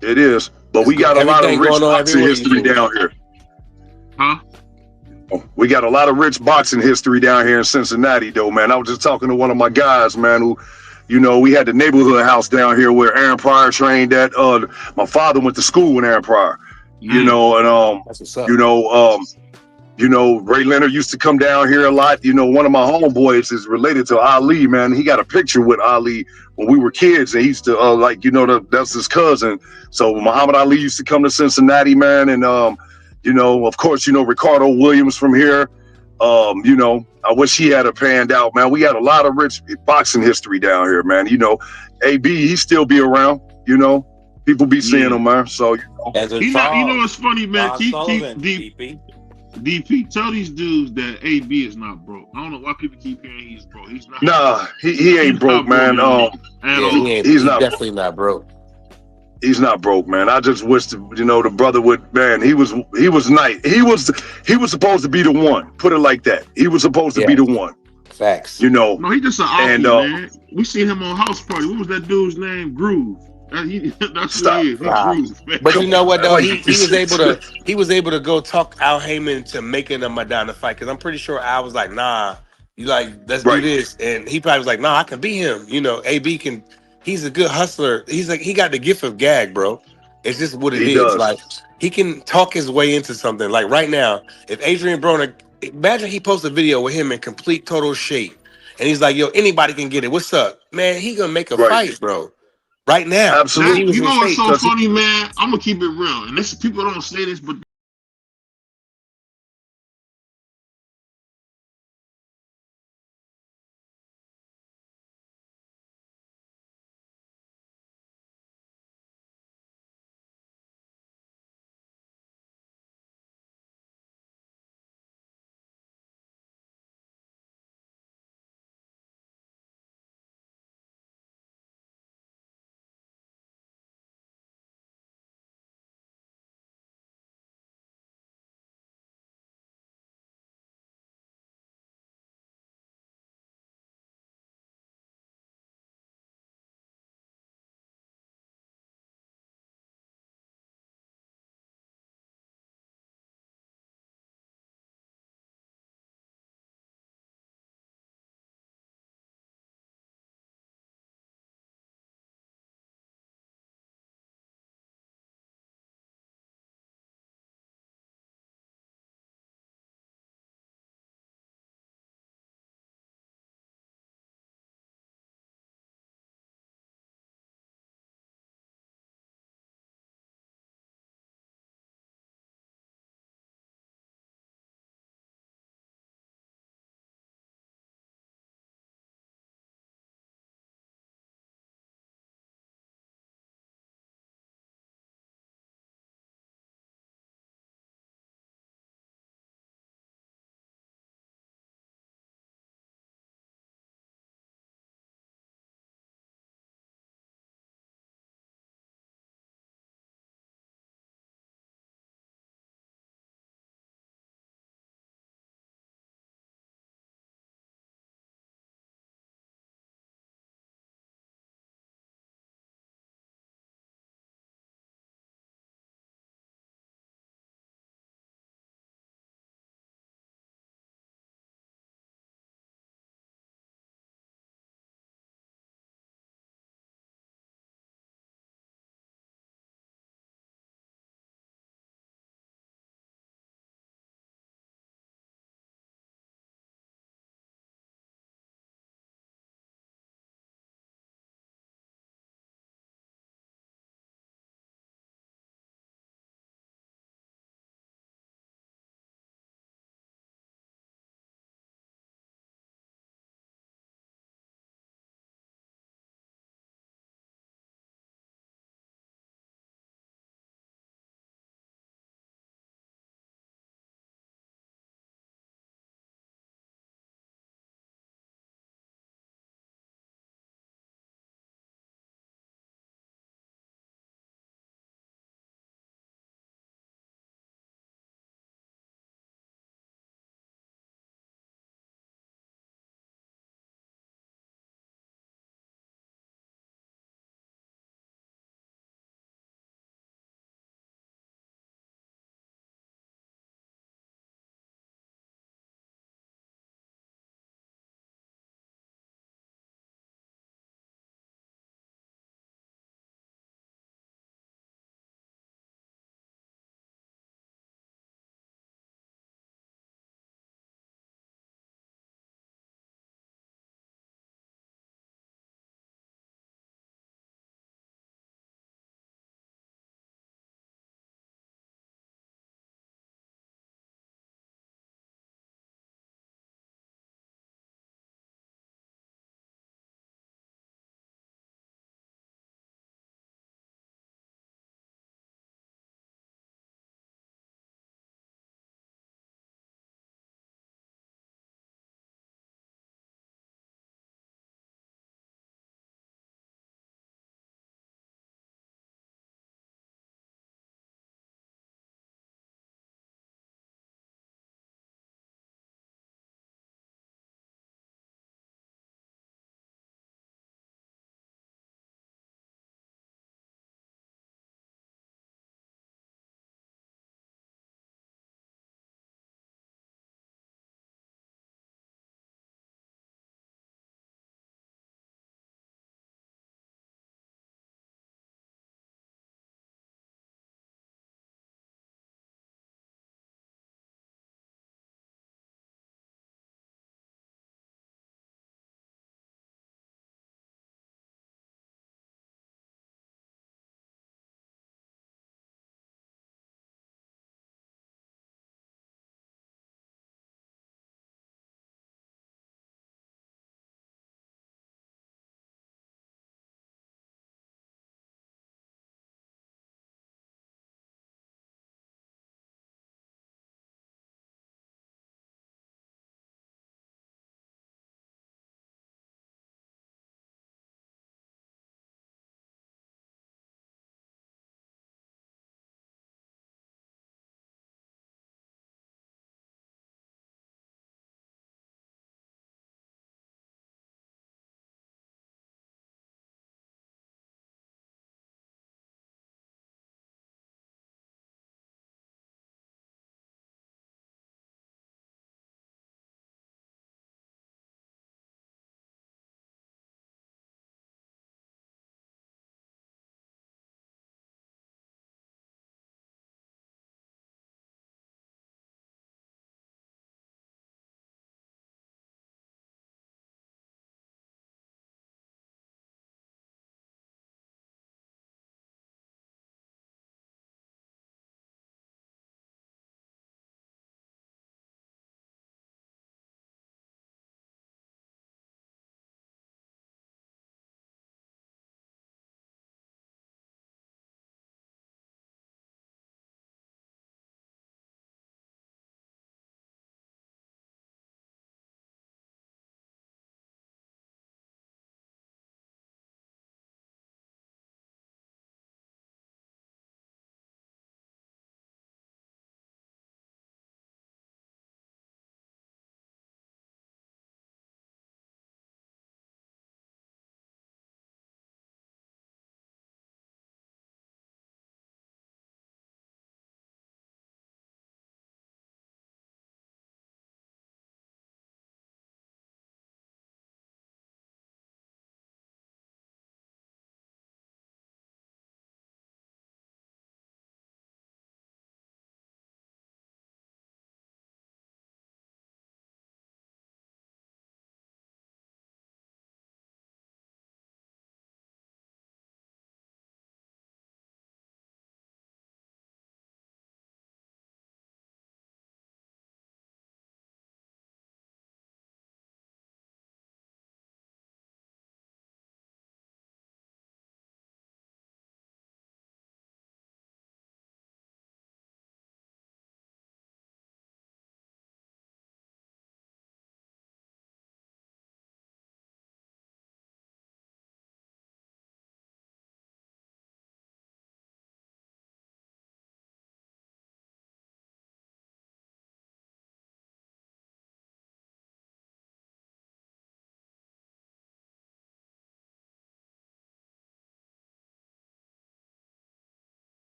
[SPEAKER 6] It is. But we got a lot of
[SPEAKER 8] Everything
[SPEAKER 6] rich
[SPEAKER 8] going on
[SPEAKER 6] boxing
[SPEAKER 8] everywhere you
[SPEAKER 6] history
[SPEAKER 8] move.
[SPEAKER 6] down here.
[SPEAKER 4] Huh?
[SPEAKER 6] We got a lot of rich boxing history down here in Cincinnati, though, man. I was just talking to one of my guys, man, who, you know, we had the neighborhood house down here where Aaron Pryor trained at. My father went to school with Aaron Pryor, you know, and
[SPEAKER 8] That's what's up.
[SPEAKER 6] you know, Ray Leonard used to come down here a lot. You know, one of my homeboys is related to Ali, man. He got a picture with Ali when we were kids. And he used to, like, you know, that's his cousin. So Muhammad Ali used to come to Cincinnati, man. And, you know, of course, you know, Ricardo Williams from here. You know, I wish he had a panned out, man. We got a lot of rich boxing history down here, man. You know, AB, he still be around, you know. People be seeing him, man. So, you know.
[SPEAKER 4] You know what's funny, man? Keep
[SPEAKER 7] DP.
[SPEAKER 4] DP, tell these dudes that AB is not broke. I don't know why people keep hearing he's broke. He's not.
[SPEAKER 6] Nah, he ain't broke, man.
[SPEAKER 8] He's definitely not broke.
[SPEAKER 6] He's not broke, man. I just wish, you know, the brother would, man. He was nice. He was supposed to be the one. Put it like that. He was supposed to be the one.
[SPEAKER 8] Facts.
[SPEAKER 6] You know.
[SPEAKER 4] No, he just an alky, man. We seen him on House Party. What was that dude's name? Groove. That's
[SPEAKER 6] Stop.
[SPEAKER 4] who he is. He Groove, man.
[SPEAKER 8] But you know what though? He was able to go talk Al Heyman to making a Madonna fight, because I'm pretty sure Al was like, nah, you like, let's do this. And he probably was like, nah, I can beat him. You know, AB can, he's a good hustler. He's like, he got the gift of gag, bro. It's just what it
[SPEAKER 6] He
[SPEAKER 8] is.
[SPEAKER 6] does.
[SPEAKER 8] Like, he can talk his way into something. Like right now, if Adrian Broner, imagine he posts a video with him in complete total shape. And he's like, yo, anybody can get it. What's up? Man, he gonna make a fight, bro. Right now.
[SPEAKER 6] Absolutely.
[SPEAKER 4] You know what's so funny, man? I'm gonna keep it real. And this people don't say this, but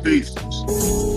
[SPEAKER 4] Peace.